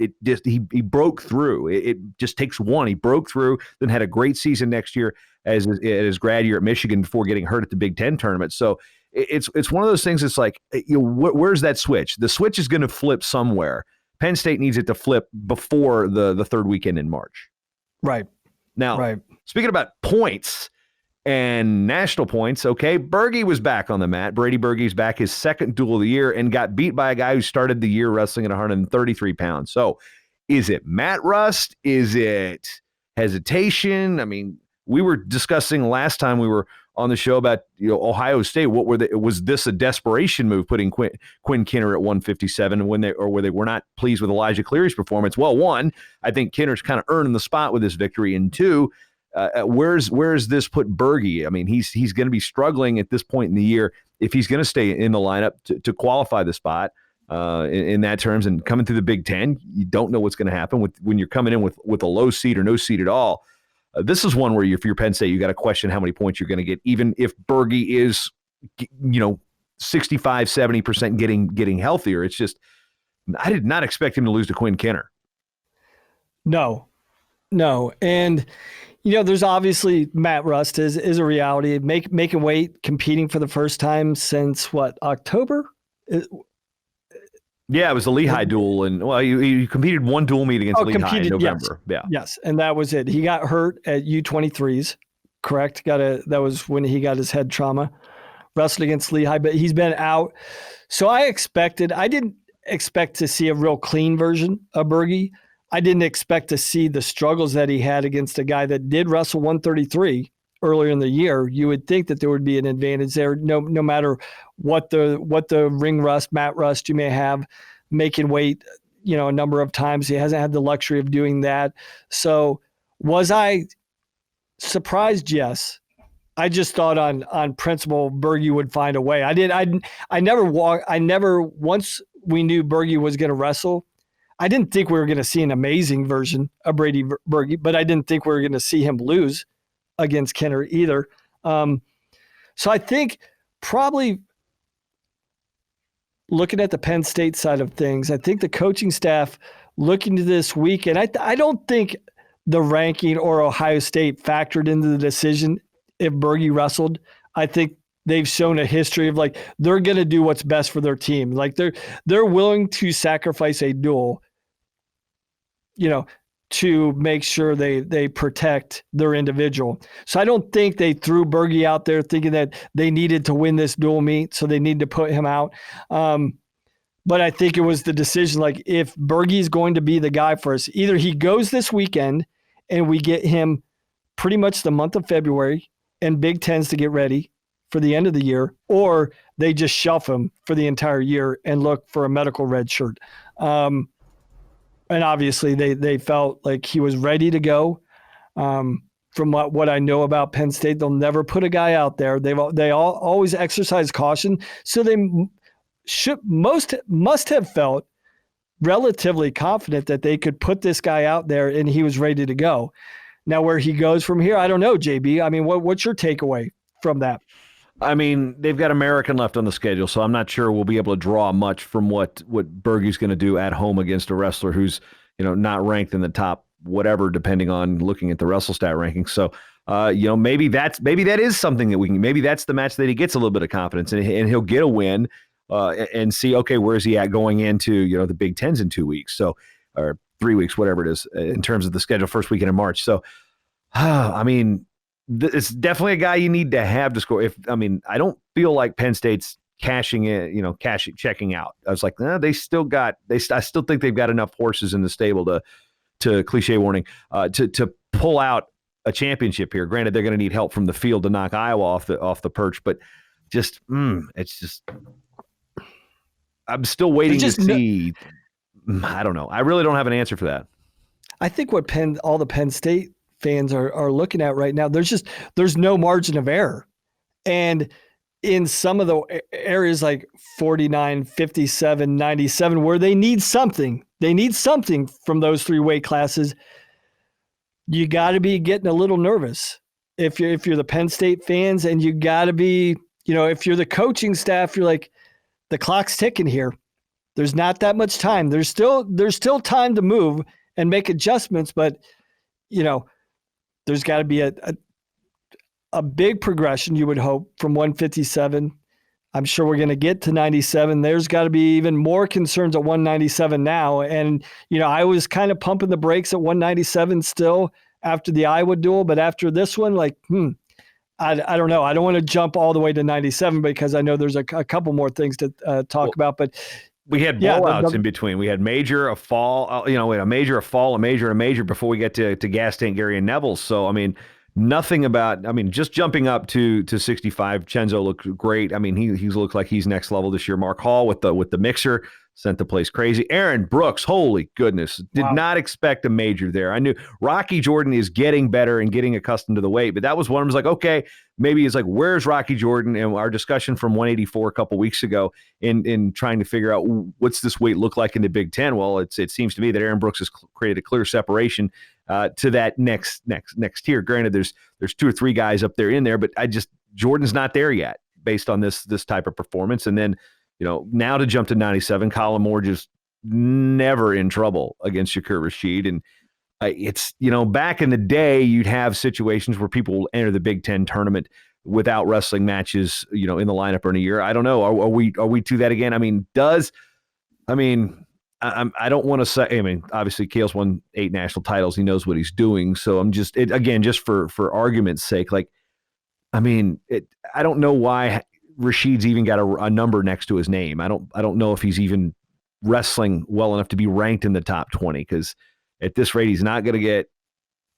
he broke through. It just takes one. He broke through, then had a great season next year as his grad year at Michigan before getting hurt at the Big Ten tournament. So it's one of those things. It's like, where's that switch? The switch is going to flip somewhere. Penn State needs it to flip before the third weekend in March. Right. Now, right. Speaking about points and national points, okay, Berge was back on the mat. Brady Berge's back, his second duel of the year, and got beat by a guy who started the year wrestling at 133 pounds. So is it mat rust? Is it hesitation? We were discussing last time we were on the show about Ohio State. Was this a desperation move, putting Quinn Kinner at 157 when they were not pleased with Elijah Cleary's performance? Well, one, I think Kinner's kind of earning the spot with this victory, and two, where's this put Berge? He's going to be struggling at this point in the year if he's going to stay in the lineup to qualify the spot in that terms. And coming through the Big Ten, you don't know what's going to happen when you're coming in with a low seed or no seed at all. This is one where if you're Penn State, you got to question how many points you're going to get, even if Berge is, 65, 70% getting healthier. It's just, I did not expect him to lose to Quinn Kinner. No. And, there's obviously mat rust is a reality. Making weight, competing for the first time since October? Yeah, it was the Lehigh duel, and he competed one dual meet against Lehigh in November. Yes, yes, and that was it. He got hurt at U23s, correct? That was when he got his head trauma. Wrestled against Lehigh, but he's been out. So I didn't expect to see a real clean version of Berge. I didn't expect to see the struggles that he had against a guy that did wrestle 133 earlier in the year. You would think that there would be an advantage there, no matter what the ring rust, mat rust you may have, making weight, a number of times. He hasn't had the luxury of doing that. So was I surprised? Yes. I just thought on principle, Berge would find a way. I never, once we knew Berge was going to wrestle, I didn't think we were going to see an amazing version of Brady Berge, but I didn't think we were going to see him lose against Kinner either. So I think probably looking at the Penn State side of things, I think the coaching staff looking to this week, and I don't think the ranking or Ohio State factored into the decision if Berge wrestled. I think they've shown a history of they're going to do what's best for their team. They're willing to sacrifice a duel, to make sure they protect their individual. So I don't think they threw Berge out there thinking that they needed to win this dual meet, so they need to put him out. But I think it was the decision, like, if Berge is going to be the guy for us, either he goes this weekend and we get him pretty much the month of February and Big Tens to get ready for the end of the year, or they just shelf him for the entire year and look for a medical red shirt. And obviously they felt like he was ready to go. From what I know about Penn State, they'll never put a guy out there. They always exercise caution. So they must have felt relatively confident that they could put this guy out there and he was ready to go. Now, where he goes from here, I don't know, JB. I mean, what's your takeaway from that? I mean, they've got American left on the schedule, so I'm not sure we'll be able to draw much from what Berge's going to do at home against a wrestler who's, not ranked in the top whatever, depending on looking at the WrestleStat rankings. So, maybe that is something that maybe that's the match that he gets a little bit of confidence and he'll get a win and see, okay, where's he at going into, the Big Tens in 2 weeks. So, or 3 weeks, whatever it is in terms of the schedule, first weekend in March. So, I mean, it's definitely a guy you need to have to score. I don't feel like Penn State's checking out. I was like, I still think they've got enough horses in the stable to cliche warning, to pull out a championship here. Granted, they're going to need help from the field to knock Iowa off the perch, but it's just, I'm still waiting to see. I don't know. I really don't have an answer for that. I think what all the Penn State fans are looking at right now, there's no margin of error. And in some of the areas like 49, 57, 97, where they need something from those three weight classes, you got to be getting a little nervous if you're the Penn State fans, and you got to be, if you're the coaching staff, you're like, the clock's ticking here. There's not that much time. There's still time to move and make adjustments, but there's got to be a big progression, you would hope, from 157. I'm sure we're going to get to 97. There's got to be even more concerns at 197 now. And, I was kind of pumping the brakes at 197 still after the Iowa duel, but after this one, like, I don't know. I don't want to jump all the way to 97 because I know there's a couple more things to talk about, but we had blowouts in between. We had major, a fall, we had a major, a fall, a major, and a major before we get to Gas Tank Gary and Nevills. So, nothing about, just jumping up to 65. Chenzo looked great. He's looked like he's next level this year. Mark Hall with the mixer sent the place crazy. Aaron Brooks, holy goodness, did not expect a major there. I knew Rocky Jordan is getting better and getting accustomed to the weight, but that was one I was like, okay, maybe it's like, where's Rocky Jordan? And our discussion from 184 a couple weeks ago in trying to figure out what's this weight look like in the Big Ten. Well, it seems to me that Aaron Brooks has created a clear separation to that next tier. Granted, there's two or three guys up there in there, but Jordan's not there yet based on this type of performance. And then, now to jump to 97, Colin Moore just never in trouble against Shakur Rashid. And it's, back in the day, you'd have situations where people will enter the Big Ten tournament without wrestling matches, in the lineup or in a year. I don't know. Are we to that again? I don't want to say, obviously Kale's won 8 national titles. He knows what he's doing. So I'm just for argument's sake, like, I don't know why Rashid's even got a number next to his name. I don't know if he's even wrestling well enough to be ranked in the top 20, because at this rate, he's not going to get,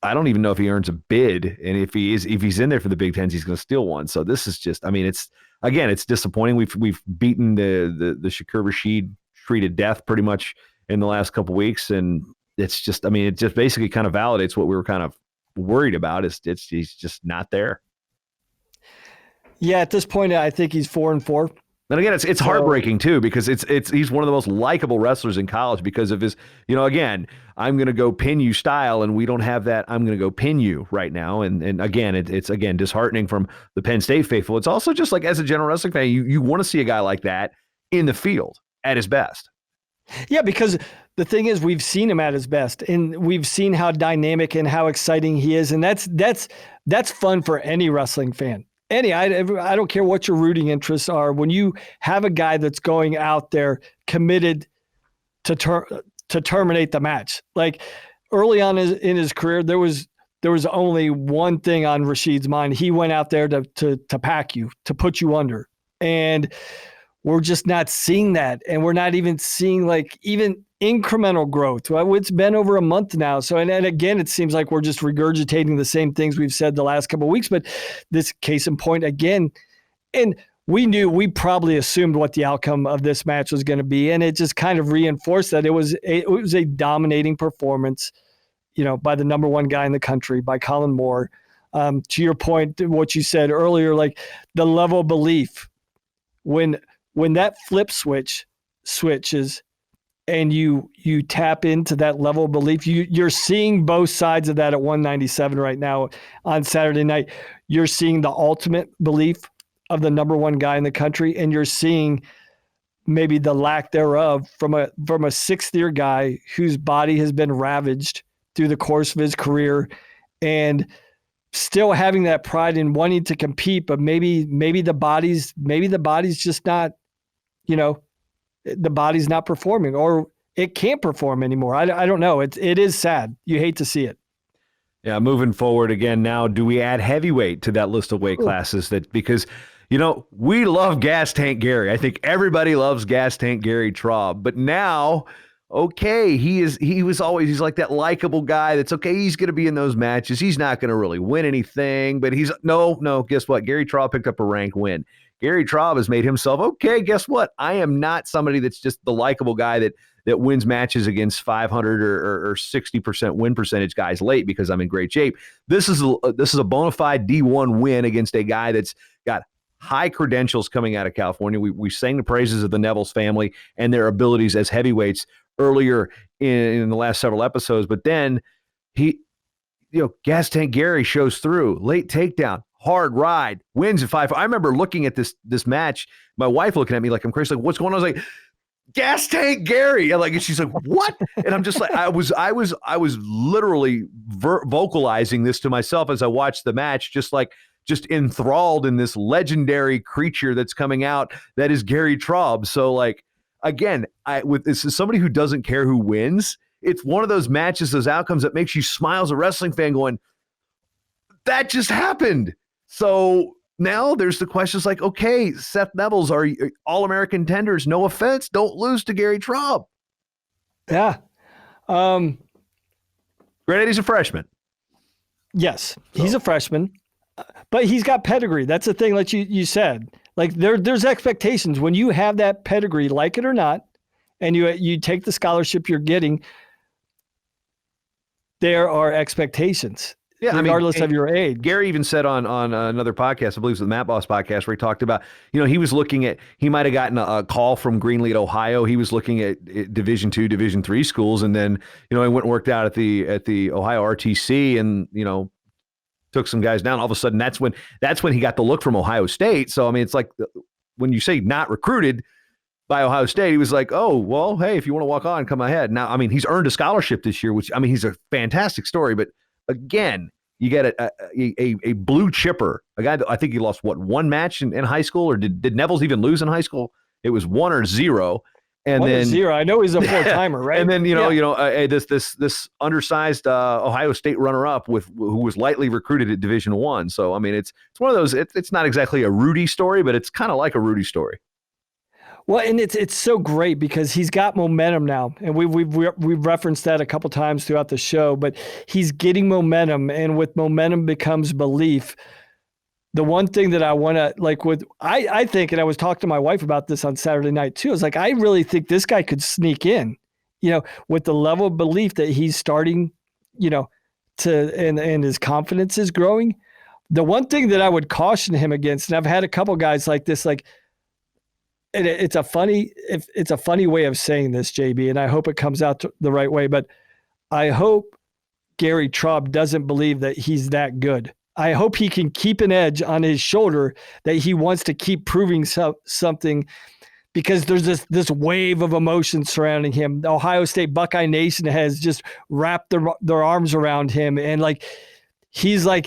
I don't even know if he earns a bid. And if he's in there for the Big Tens, he's going to steal one. So this is just, it's disappointing. We've beaten the Shakur Rashid treated death pretty much in the last couple of weeks. And it's just, it just basically kind of validates what we were kind of worried about. He's just not there. Yeah, at this point, I think he's 4-4. And again, it's heartbreaking too, because he's one of the most likable wrestlers in college because of his, again, I'm going to go pin you style, and we don't have that. I'm going to go pin you right now. And again, it's disheartening from the Penn State faithful. It's also just like, as a general wrestling fan, you want to see a guy like that in the field at his best. Yeah, because the thing is, we've seen him at his best, and we've seen how dynamic and how exciting he is. And that's fun for any wrestling fan. I don't care what your rooting interests are. When you have a guy that's going out there committed to terminate the match, like, early on in his career, there was only one thing on Rashid's mind. He went out there to pack you, to put you under. And we're just not seeing that. And we're not even seeing like even incremental growth. Well, it's been over a month now. So, and again, it seems like we're just regurgitating the same things we've said the last couple of weeks, but this case in point again, and we probably assumed what the outcome of this match was going to be. And it just kind of reinforced that it was a dominating performance, by the number one guy in the country, by Colin Moore. To your point, what you said earlier, like the level of belief when that flip switches and you tap into that level of belief, you're seeing both sides of that at 197 right now on Saturday night. You're seeing the ultimate belief of the number one guy in the country, and you're seeing maybe the lack thereof from a sixth-year guy whose body has been ravaged through the course of his career, and still having that pride in wanting to compete, but maybe the body's just not, the body's not performing, or it can't perform anymore. I don't know. It is sad. You hate to see it. Yeah, moving forward again now, do we add heavyweight to that list of weight classes? Because we love Gas Tank Gary. I think everybody loves Gas Tank Gary Traub. But now, okay, he's like that likable guy that's okay, he's going to be in those matches. He's not going to really win anything, but no, guess what? Gary Traub picked up a rank win. Gary Traub has made himself, okay, guess what? I am not somebody that's just the likable guy that wins matches against 500 or 60% win percentage guys late because I'm in great shape. This is a bona fide D1 win against a guy that's got high credentials coming out of California. We sang the praises of the Nevills family and their abilities as heavyweights earlier in the last several episodes, but then Gas Tank Gary shows through. Late takedown, hard ride, wins at 5. I remember looking at this match, my wife looking at me like I'm crazy, like, what's going on? I was like, Gas Tank Gary. And she's like, what? And I'm just like, I was literally vocalizing this to myself as I watched the match, just enthralled in this legendary creature that's coming out that is Gary Traub. So again, this is somebody who doesn't care who wins. It's one of those matches, those outcomes that makes you smile as a wrestling fan going, that just happened. So now there's the questions like, okay, Seth Nevills, are All-American tenders? No offense, don't lose to Gary Traub. Yeah. Granted, he's a freshman. Yes, he's a freshman, but he's got pedigree. That's the thing that you said. Like there's expectations when you have that pedigree, like it or not, and you take the scholarship you're getting, there are expectations. Yeah, regardless of your age. Gary even said on another podcast, I believe it was the Matt Boss podcast, where he talked about, he was looking at, he might have gotten a call from Greenlead, Ohio. He was looking at Division II, Division III schools, and then he went and worked out at the Ohio RTC, and took some guys down. All of a sudden, that's when he got the look from Ohio State. So I mean, it's like when you say not recruited by Ohio State, he was like, oh well, hey, if you want to walk on, come ahead. Now, I mean, he's earned a scholarship this year, which he's a fantastic story, but. Again, you get a blue chipper, a guy that I think he lost one match in high school, or did Nevills even lose in high school? It was 1 or 0, and 1 then or 0. I know he's a 4-timer, right? And then this undersized Ohio State runner-up who was lightly recruited at Division I. So I mean, it's one of those. It's not exactly a Rudy story, but it's kind of like a Rudy story. Well, and it's so great because he's got momentum now, and we've referenced that a couple times throughout the show. But he's getting momentum, and with momentum becomes belief. The one thing that I want to I think, and I was talking to my wife about this on Saturday night too. I was like, I really think this guy could sneak in, with the level of belief that he's starting, and his confidence is growing. The one thing that I would caution him against, and I've had a couple guys like this, and it's a funny way of saying this, JB, and I hope it comes out the right way, but I hope Gary Traub doesn't believe that he's that good. I hope he can keep an edge on his shoulder that he wants to keep proving something, because there's this wave of emotion surrounding him. The Ohio State Buckeye Nation has just wrapped their arms around him, and he's their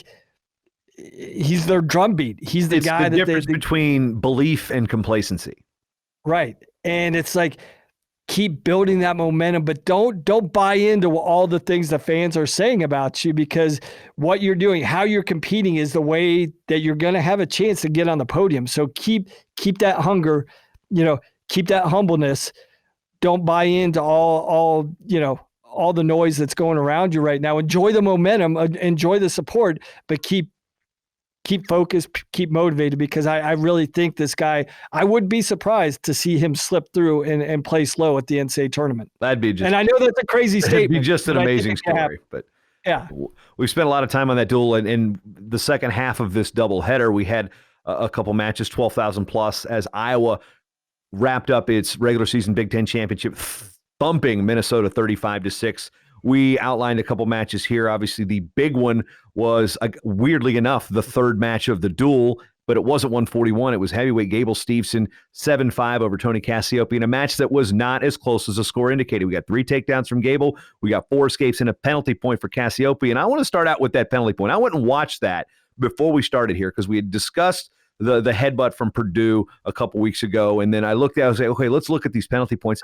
drumbeat. He's the guy that difference between belief and complacency. Right. And it's like, keep building that momentum, but don't buy into all the things the fans are saying about you, because what you're doing, how you're competing, is the way that you're going to have a chance to get on the podium. So keep that hunger, keep that humbleness. Don't buy into all the noise that's going around you right now. Enjoy the momentum, enjoy the support, but keep focused, keep motivated, because I really think this guy, I would be surprised to see him slip through and place low at the NCAA tournament. That'd be just, and I know that's a crazy statement. It'd be just an amazing story. But yeah, we spent a lot of time on that duel, and in the second half of this doubleheader, we had a couple matches, 12,000 plus, as Iowa wrapped up its regular season Big Ten championship, thumping Minnesota 35-6. We outlined a couple matches here. Obviously, the big one was, weirdly enough, the third match of the duel, but it wasn't 141. It was heavyweight Gable Steveson, 7-5 over Tony Cassiope, in a match that was not as close as the score indicated. We got 3 takedowns from Gable. We got 4 escapes and a penalty point for Cassiope. And I want to start out with that penalty point. I went and watched that before we started here, because we had discussed the headbutt from Purdue a couple weeks ago. And then I looked at it, I was like, okay, let's look at these penalty points.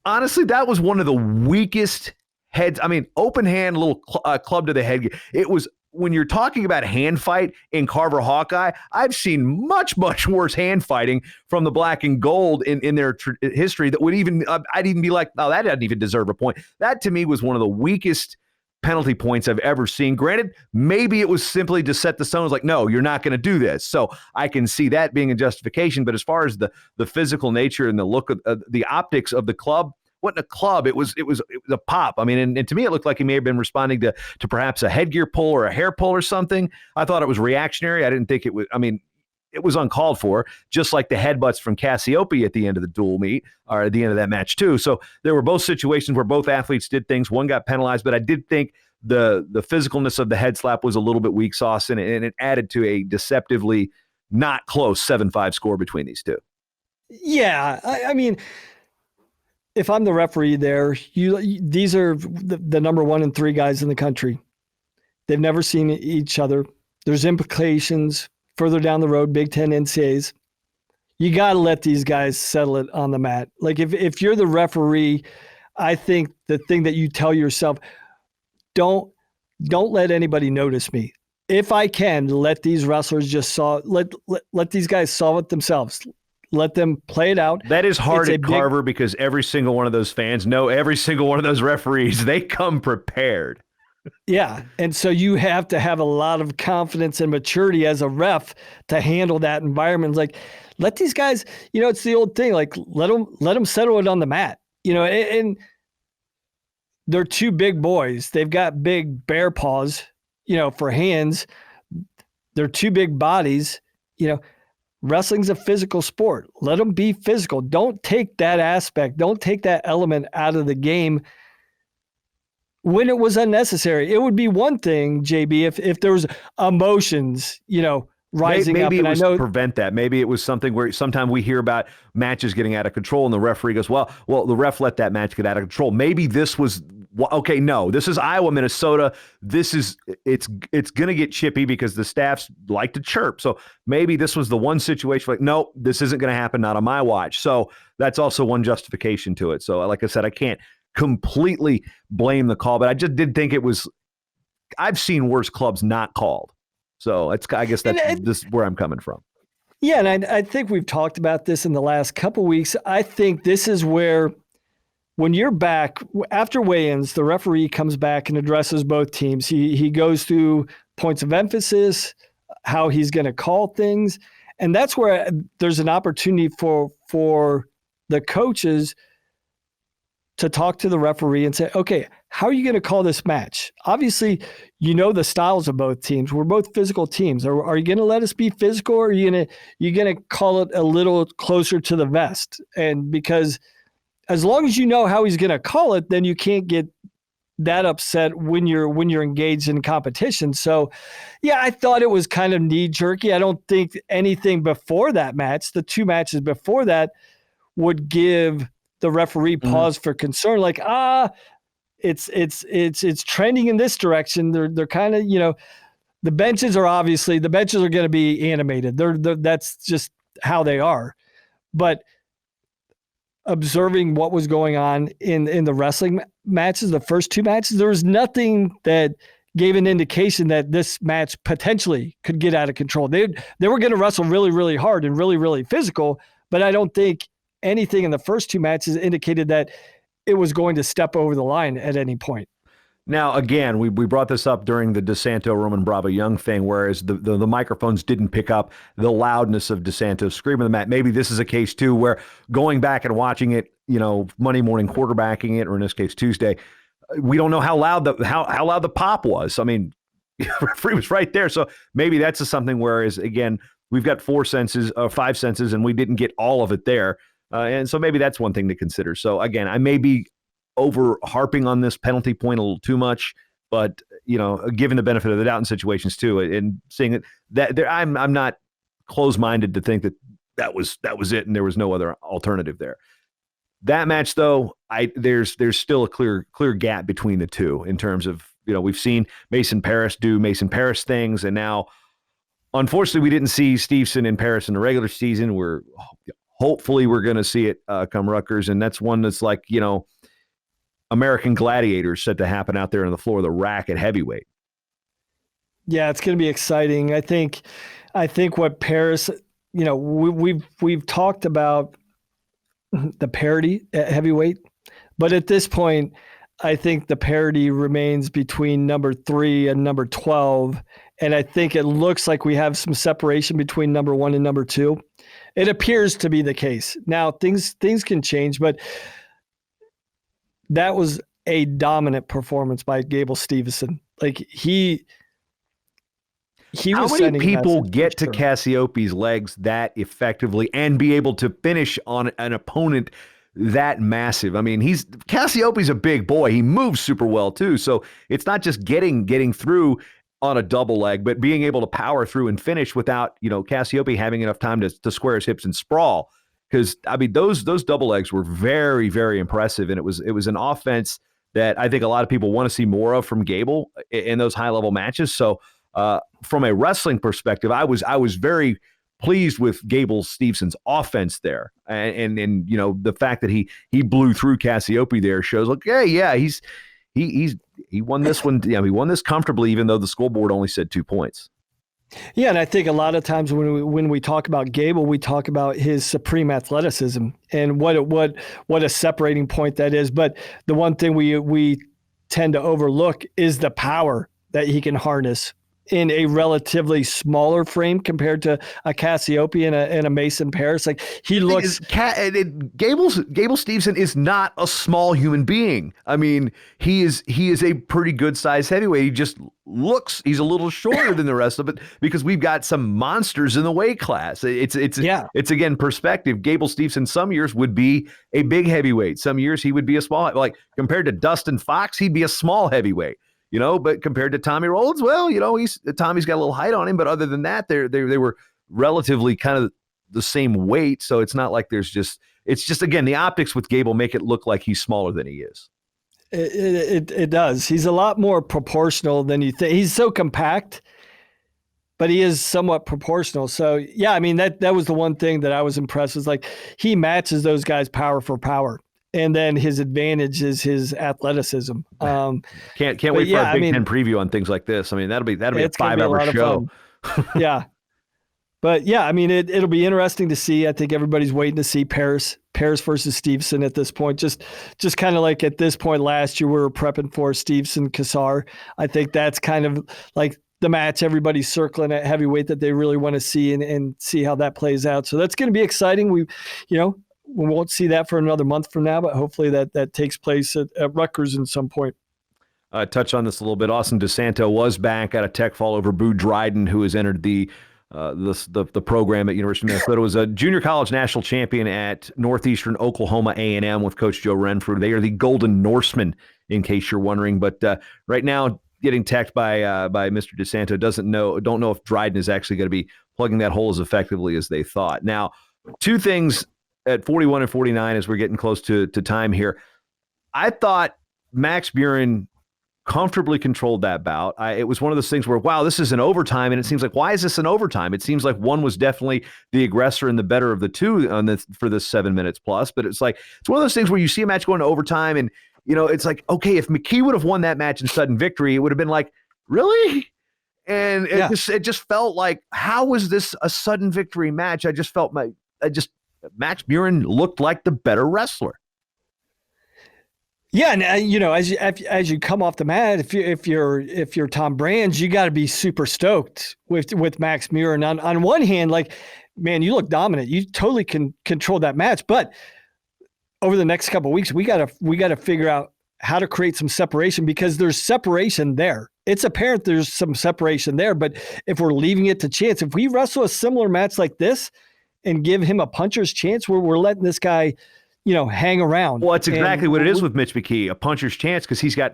Honestly, that was one of the weakest heads. I mean, open hand, little club to the head. It was, when you're talking about hand fight in Carver Hawkeye, I've seen much, much worse hand fighting from the black and gold in their history that would even, I'd even be like, oh, that doesn't even deserve a point. That to me was one of the weakest penalty points I've ever seen. Granted, maybe it was simply to set the stone. It was like, no, you're not going to do this. So I can see that being a justification. But as far as the physical nature and the look of the optics of the club, wasn't a club. It was a pop. I mean, and to me, it looked like he may have been responding to perhaps a headgear pull or a hair pull or something. I thought it was reactionary. I didn't think it was. I mean, it was uncalled for, just like the headbutts from Cassiope at the end of the duel meet, or at the end of that match too. So there were both situations where both athletes did things. One got penalized, but I did think the physicalness of the head slap was a little bit weak sauce, and it added to a deceptively not close 7-5 score between these two. Yeah, I mean, if I'm the referee there, these are the number 1 and 3 guys in the country. They've never seen each other. There's implications further down the road, Big Ten NCAAs. You got to let these guys settle it on the mat. Like if you're the referee, I think the thing that you tell yourself, don't let anybody notice me. If I can, let these wrestlers just let these guys solve it themselves. Let them play it out. That is hard at Carver, because every single one of those fans know every single one of those referees. They come prepared. Yeah. And so you have to have a lot of confidence and maturity as a ref to handle that environment. Like, let these guys, it's the old thing, like let them settle it on the mat, and they're 2 big boys. They've got big bear paws, for hands. They're 2 big bodies, Wrestling's a physical sport. Let them be physical. Don't take that aspect. Don't take that element out of the game when it was unnecessary. It would be one thing, JB, if there was emotions, rising up. Maybe it was to prevent that. Maybe it was something where sometimes we hear about matches getting out of control and the referee goes, well, the ref let that match get out of control. Maybe this was, okay, no, this is Iowa, Minnesota. It's going to get chippy because the staffs like to chirp. So maybe this was the one situation like, no, this isn't going to happen, not on my watch. So that's also one justification to it. So like I said, I can't completely blame the call, but I just did think it was, I've seen worse clubs not called. So I guess that's just where I'm coming from. Yeah, and I think we've talked about this in the last couple of weeks. I think this is where, when you're back after weigh-ins, the referee comes back and addresses both teams. He goes through points of emphasis, how he's going to call things, and that's where there's an opportunity for the coaches to talk to the referee and say, okay, how are you going to call this match? Obviously, the styles of both teams. We're both physical teams. Are you going to let us be physical, or are you going to call it a little closer to the vest? And because as long as you know how he's going to call it, then you can't get that upset when you're engaged in competition. So, yeah, I thought it was kind of knee-jerky. I don't think anything before that match, the 2 matches before that, would give the referee pause for concern. Like, it's trending in this direction. They're kind of, the benches are going to be animated. They're that's just how they are. But observing what was going on in the wrestling matches, the first two matches, there was nothing that gave an indication that this match potentially could get out of control. They were going to wrestle really, really hard and really, really physical, but I don't think anything in the first two matches indicated that it was going to step over the line at any point. Now, again, we brought this up during the DeSanto Roman Bravo Young thing, whereas the microphones didn't pick up the loudness of DeSanto screaming the mat. Maybe this is a case, too, where going back and watching it, Monday morning quarterbacking it, or in this case, Tuesday, we don't know how loud the pop was. I mean, the referee was right there. So maybe that's something, whereas, again, we've got five senses, and we didn't get all of it there. And so maybe that's one thing to consider. So, again, I may be over harping on this penalty point a little too much, but given the benefit of the doubt in situations too, and seeing it that there, I'm not closed-minded to think that was it and there was no other alternative there. That match though, there's still a clear gap between the two in terms of, we've seen Mason Parris do Mason Parris things, and now unfortunately we didn't see Stevenson and Parris in the regular season. Hopefully we're going to see it come Rutgers, and that's one that's like, American Gladiators set to happen out there on the floor of the rack at heavyweight. Yeah, it's going to be exciting. I think what Parris, we've talked about the parity at heavyweight, but at this point, I think the parity remains between number 3 and number 12. And I think it looks like we have some separation between number 1 and number 2. It appears to be the case. Now things can change, but that was a dominant performance by Gable Stevenson. Like he How was many people get to Cassioppi's legs that effectively and be able to finish on an opponent that massive? I mean, Cassioppi's a big boy. He moves super well too. So it's not just getting through on a double leg, but being able to power through and finish without, Cassioppi having enough time to square his hips and sprawl. Because I mean, those double legs were very, very impressive, and it was an offense that I think a lot of people want to see more of from Gable in those high level matches. So from a wrestling perspective, I was very pleased with Gable Stevenson's offense there, and the fact that he blew through Cassioppi there shows like, hey, yeah, he won this one. Yeah, he won this comfortably, even though the scoreboard only said 2 points. Yeah, and I think a lot of times when we talk about Gable, we talk about his supreme athleticism and what a separating point that is. But the one thing we tend to overlook is the power that he can harness in a relatively smaller frame compared to a Cassioppi and a Mason Parris. Like he looks. Gable Stevenson is not a small human being. I mean, he is a pretty good sized heavyweight. He just he's a little shorter than the rest of it because we've got some monsters in the weight class. It's again perspective. Gable Stevenson some years would be a big heavyweight. Some years he would be a small, like compared to Dustin Fox, he'd be a small heavyweight. But compared to Tommy Rowlands, well, Tommy's got a little height on him, but other than that, they were relatively kind of the same weight. So it's not like it's just again, the optics with Gable make it look like he's smaller than he is. It does. He's a lot more proportional than you think. He's so compact, but he is somewhat proportional. So yeah, I mean, that was the one thing that I was impressed with. Like he matches those guys power for power. And then his advantage is his athleticism. Can't wait for a Big Ten preview on things like this. I mean, that'll be a 5-hour show. Yeah. But yeah, I mean, it'll be interesting to see. I think everybody's waiting to see Parris versus Stevenson at this point. Just kind of like at this point last year, we were prepping for Stevenson Kassar. I think that's kind of like the match everybody's circling at heavyweight that they really want to see and see how that plays out. So that's going to be exciting. We won't see that for another month from now, but hopefully that takes place at Rutgers in some point. Touch on this a little bit. Austin DeSanto was back at a tech fall over Boo Dryden, who has entered the program at University of Minnesota. Was a junior college national champion at Northeastern Oklahoma A&M with Coach Joe Renfrew. They are the Golden Norsemen, in case you're wondering. But right now, getting teched by Mr. DeSanto, don't know if Dryden is actually going to be plugging that hole as effectively as they thought. Now, two things at 41 and 49 as we're getting close to time here. I thought Max Buren comfortably controlled that bout. It was one of those things where, wow, this is an overtime, and it seems like, why is this an overtime? It seems like one was definitely the aggressor and the better of the two for this 7 minutes plus. But it's like, it's one of those things where you see a match going to overtime, and it's like, okay, if McKee would have won that match in sudden victory, it would have been like, really? And it just felt like, how was this a sudden victory match? I just felt Max Murin looked like the better wrestler. Yeah, and as you come off the mat, if you're Tom Brands, you got to be super stoked with Max Murin. On one hand, like, man, you look dominant. You totally can control that match. But over the next couple of weeks, we gotta figure out how to create some separation, because there's separation there. It's apparent there's some separation there. But if we're leaving it to chance, if we wrestle a similar match like this and give him a puncher's chance, we're letting this guy, hang around. Well, that's exactly what it is with Mitch McKee, a puncher's chance, because he's got,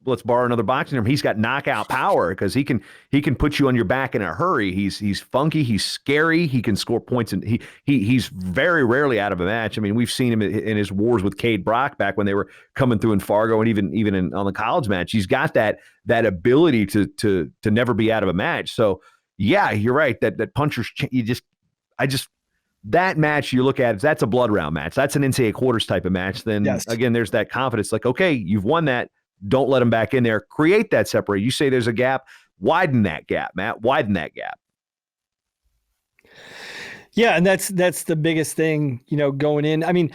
let's borrow another boxing term, he's got knockout power, because he can put you on your back in a hurry. He's funky, he's scary, he can score points, and he's very rarely out of a match. I mean, we've seen him in his wars with Cade Brock back when they were coming through in Fargo, and even on the college match. He's got that ability to never be out of a match. So yeah, you're right. That puncher's that match, you look at it, that's a blood round match. That's an NCAA quarters type of match. Then again, there's that confidence. Like, okay, you've won that. Don't let them back in there. Create that separate. You say there's a gap. Widen that gap, Matt. Widen that gap. Yeah, and that's the biggest thing, going in. I mean,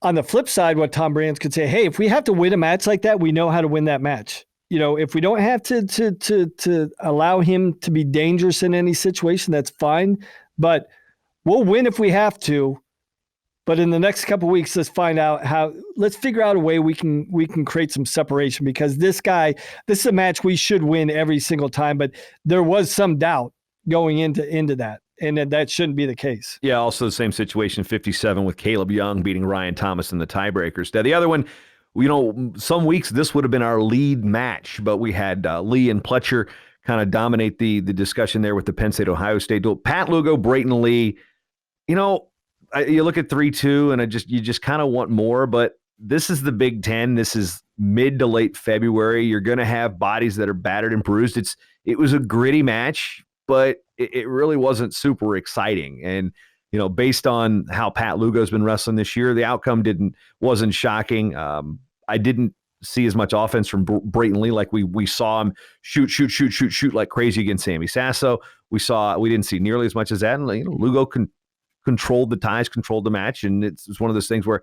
on the flip side, what Tom Brands could say, hey, if we have to win a match like that, we know how to win that match. If we don't have to allow him to be dangerous in any situation, that's fine. But we'll win if we have to, but in the next couple of weeks, let's figure out a way we can create some separation, because this is a match we should win every single time, but there was some doubt going into that, and that shouldn't be the case. Yeah, also the same situation, 57 with Caleb Young beating Ryan Thomas in the tiebreakers. Now, the other one, some weeks this would have been our lead match, but we had Lee and Pletcher kind of dominate the discussion there with the Penn State Ohio State duel. Pat Lugo, Brayton Lee. You look at 3-2 and you just kind of want more, but this is the Big Ten. This is mid to late February. You're going to have bodies that are battered and bruised. It was a gritty match, but it really wasn't super exciting. And, based on how Pat Lugo's been wrestling this year, the outcome wasn't shocking. I didn't see as much offense from Brayton Lee. Like we saw him shoot like crazy against Sammy Sasso. We didn't see nearly as much as that. And, Lugo controlled the ties, controlled the match, and it's one of those things where,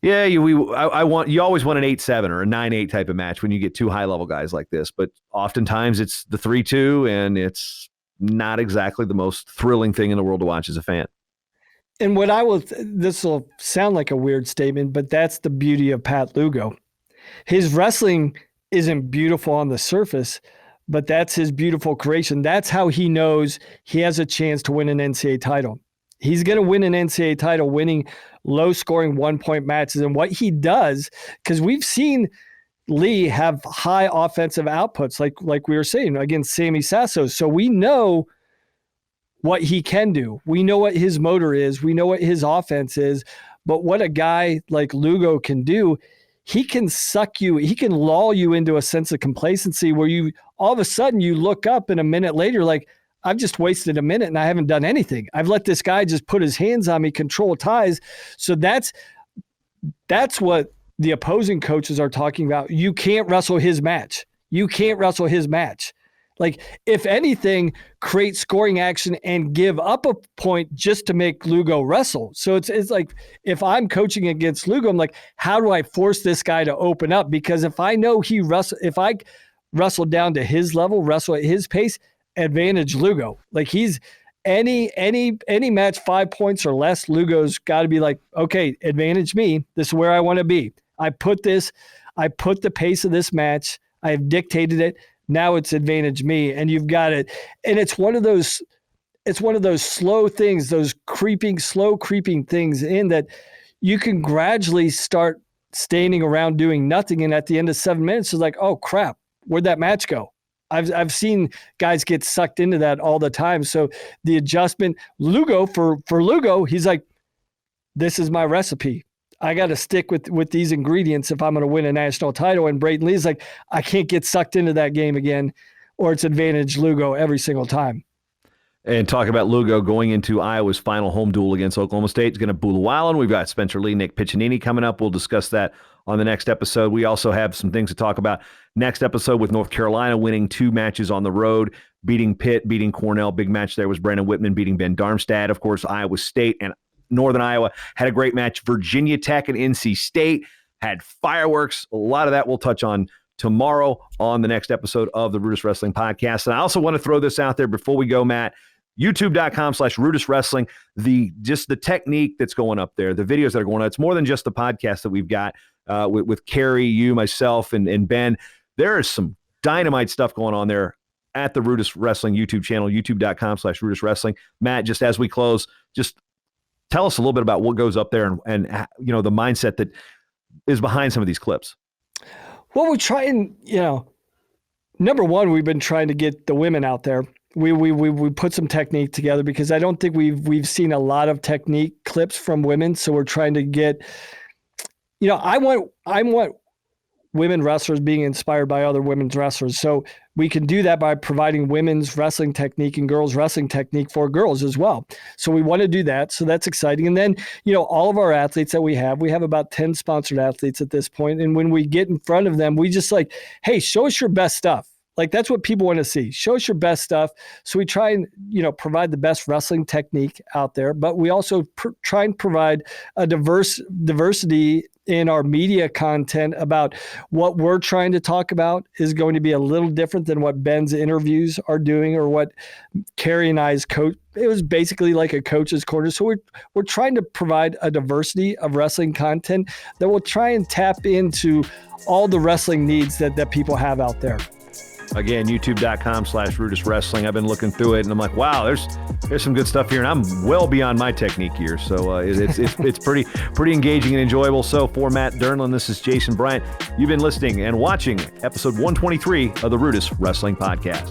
yeah, you always want an 8-7 or a 9-8 type of match when you get two high level guys like this, but oftentimes it's the 3-2, and it's not exactly the most thrilling thing in the world to watch as a fan. And this will sound like a weird statement, but that's the beauty of Pat Lugo. His wrestling isn't beautiful on the surface, but that's his beautiful creation. That's how he knows he has a chance to win an NCAA title. He's going to win an NCAA title winning low-scoring one-point matches. And what he does, because we've seen Lee have high offensive outputs, like we were saying, against Sammy Sasso. So we know what he can do. We know what his motor is. We know what his offense is. But what a guy like Lugo can do, he can he can lull you into a sense of complacency where you all of a sudden you look up and a minute later, like, I've just wasted a minute and I haven't done anything. I've let this guy just put his hands on me, control ties. So that's what the opposing coaches are talking about. You can't wrestle his match. You can't wrestle his match. Like, if anything, create scoring action and give up a point just to make Lugo wrestle. So it's like, if I'm coaching against Lugo, I'm like, how do I force this guy to open up? Because if I know if I wrestle down to his level, wrestle at his pace, advantage Lugo. Like, he's any match 5 points or less, Lugo's got to be like, okay, advantage me. This is where I want to be. I put the pace of this match. I have dictated it. Now it's advantage me, and you've got it. And it's one of those slow things, those slow creeping things in that you can gradually start standing around doing nothing. And at the end of 7 minutes, it's like, oh crap, where'd that match go? I've seen guys get sucked into that all the time. So the adjustment, Lugo, for Lugo, he's like, this is my recipe. I got to stick with these ingredients if I'm going to win a national title. And Brayton Lee's like, I can't get sucked into that game again, or it's advantage Lugo every single time. And talk about Lugo going into Iowa's final home duel against Oklahoma State. It's going to Bula Allen. We've got Spencer Lee, Nick Piccinini coming up. We'll discuss that on the next episode. We also have some things to talk about next episode with North Carolina winning 2 matches on the road, beating Pitt, beating Cornell. Big match there was Brandon Whitman beating Ben Darmstadt. Of course, Iowa State and Northern Iowa had a great match. Virginia Tech and NC State had fireworks. A lot of that we'll touch on tomorrow on the next episode of the RUDIS Wrestling Podcast. And I also want to throw this out there before we go, Matt. YouTube.com/RUDIS Wrestling. The technique that's going up there, the videos that are going on. It's more than just the podcast that we've got with Carrie, you, myself, and Ben. There is some dynamite stuff going on there at the RUDIS Wrestling YouTube channel, youtube.com/RUDIS Wrestling. Matt, just as we close, just tell us a little bit about what goes up there and the mindset that is behind some of these clips. Well, we're trying, number one, we've been trying to get the women out there. We put some technique together because I don't think we've seen a lot of technique clips from women. So we're trying to get, I want women wrestlers being inspired by other women's wrestlers. So we can do that by providing women's wrestling technique and girls wrestling technique for girls as well. So we want to do that. So that's exciting. And then, all of our athletes that we have about 10 sponsored athletes at this point. And when we get in front of them, we just like, hey, show us your best stuff. Like, that's what people want to see. Show us your best stuff. So we try and, provide the best wrestling technique out there, but we also try and provide a diversity in our media content about what we're trying to talk about is going to be a little different than what Ben's interviews are doing or what Carrie and I's coach. It was basically like a coach's corner. So we're trying to provide a diversity of wrestling content that will try and tap into all the wrestling needs that people have out there. Again, youtube.com/RUDIS Wrestling. I've been looking through it and I'm like, wow, there's some good stuff here. And I'm well beyond my technique here. So it's pretty engaging and enjoyable. So for Matt Dernlan, this is Jason Bryant. You've been listening and watching episode 123 of the RUDIS Wrestling Podcast.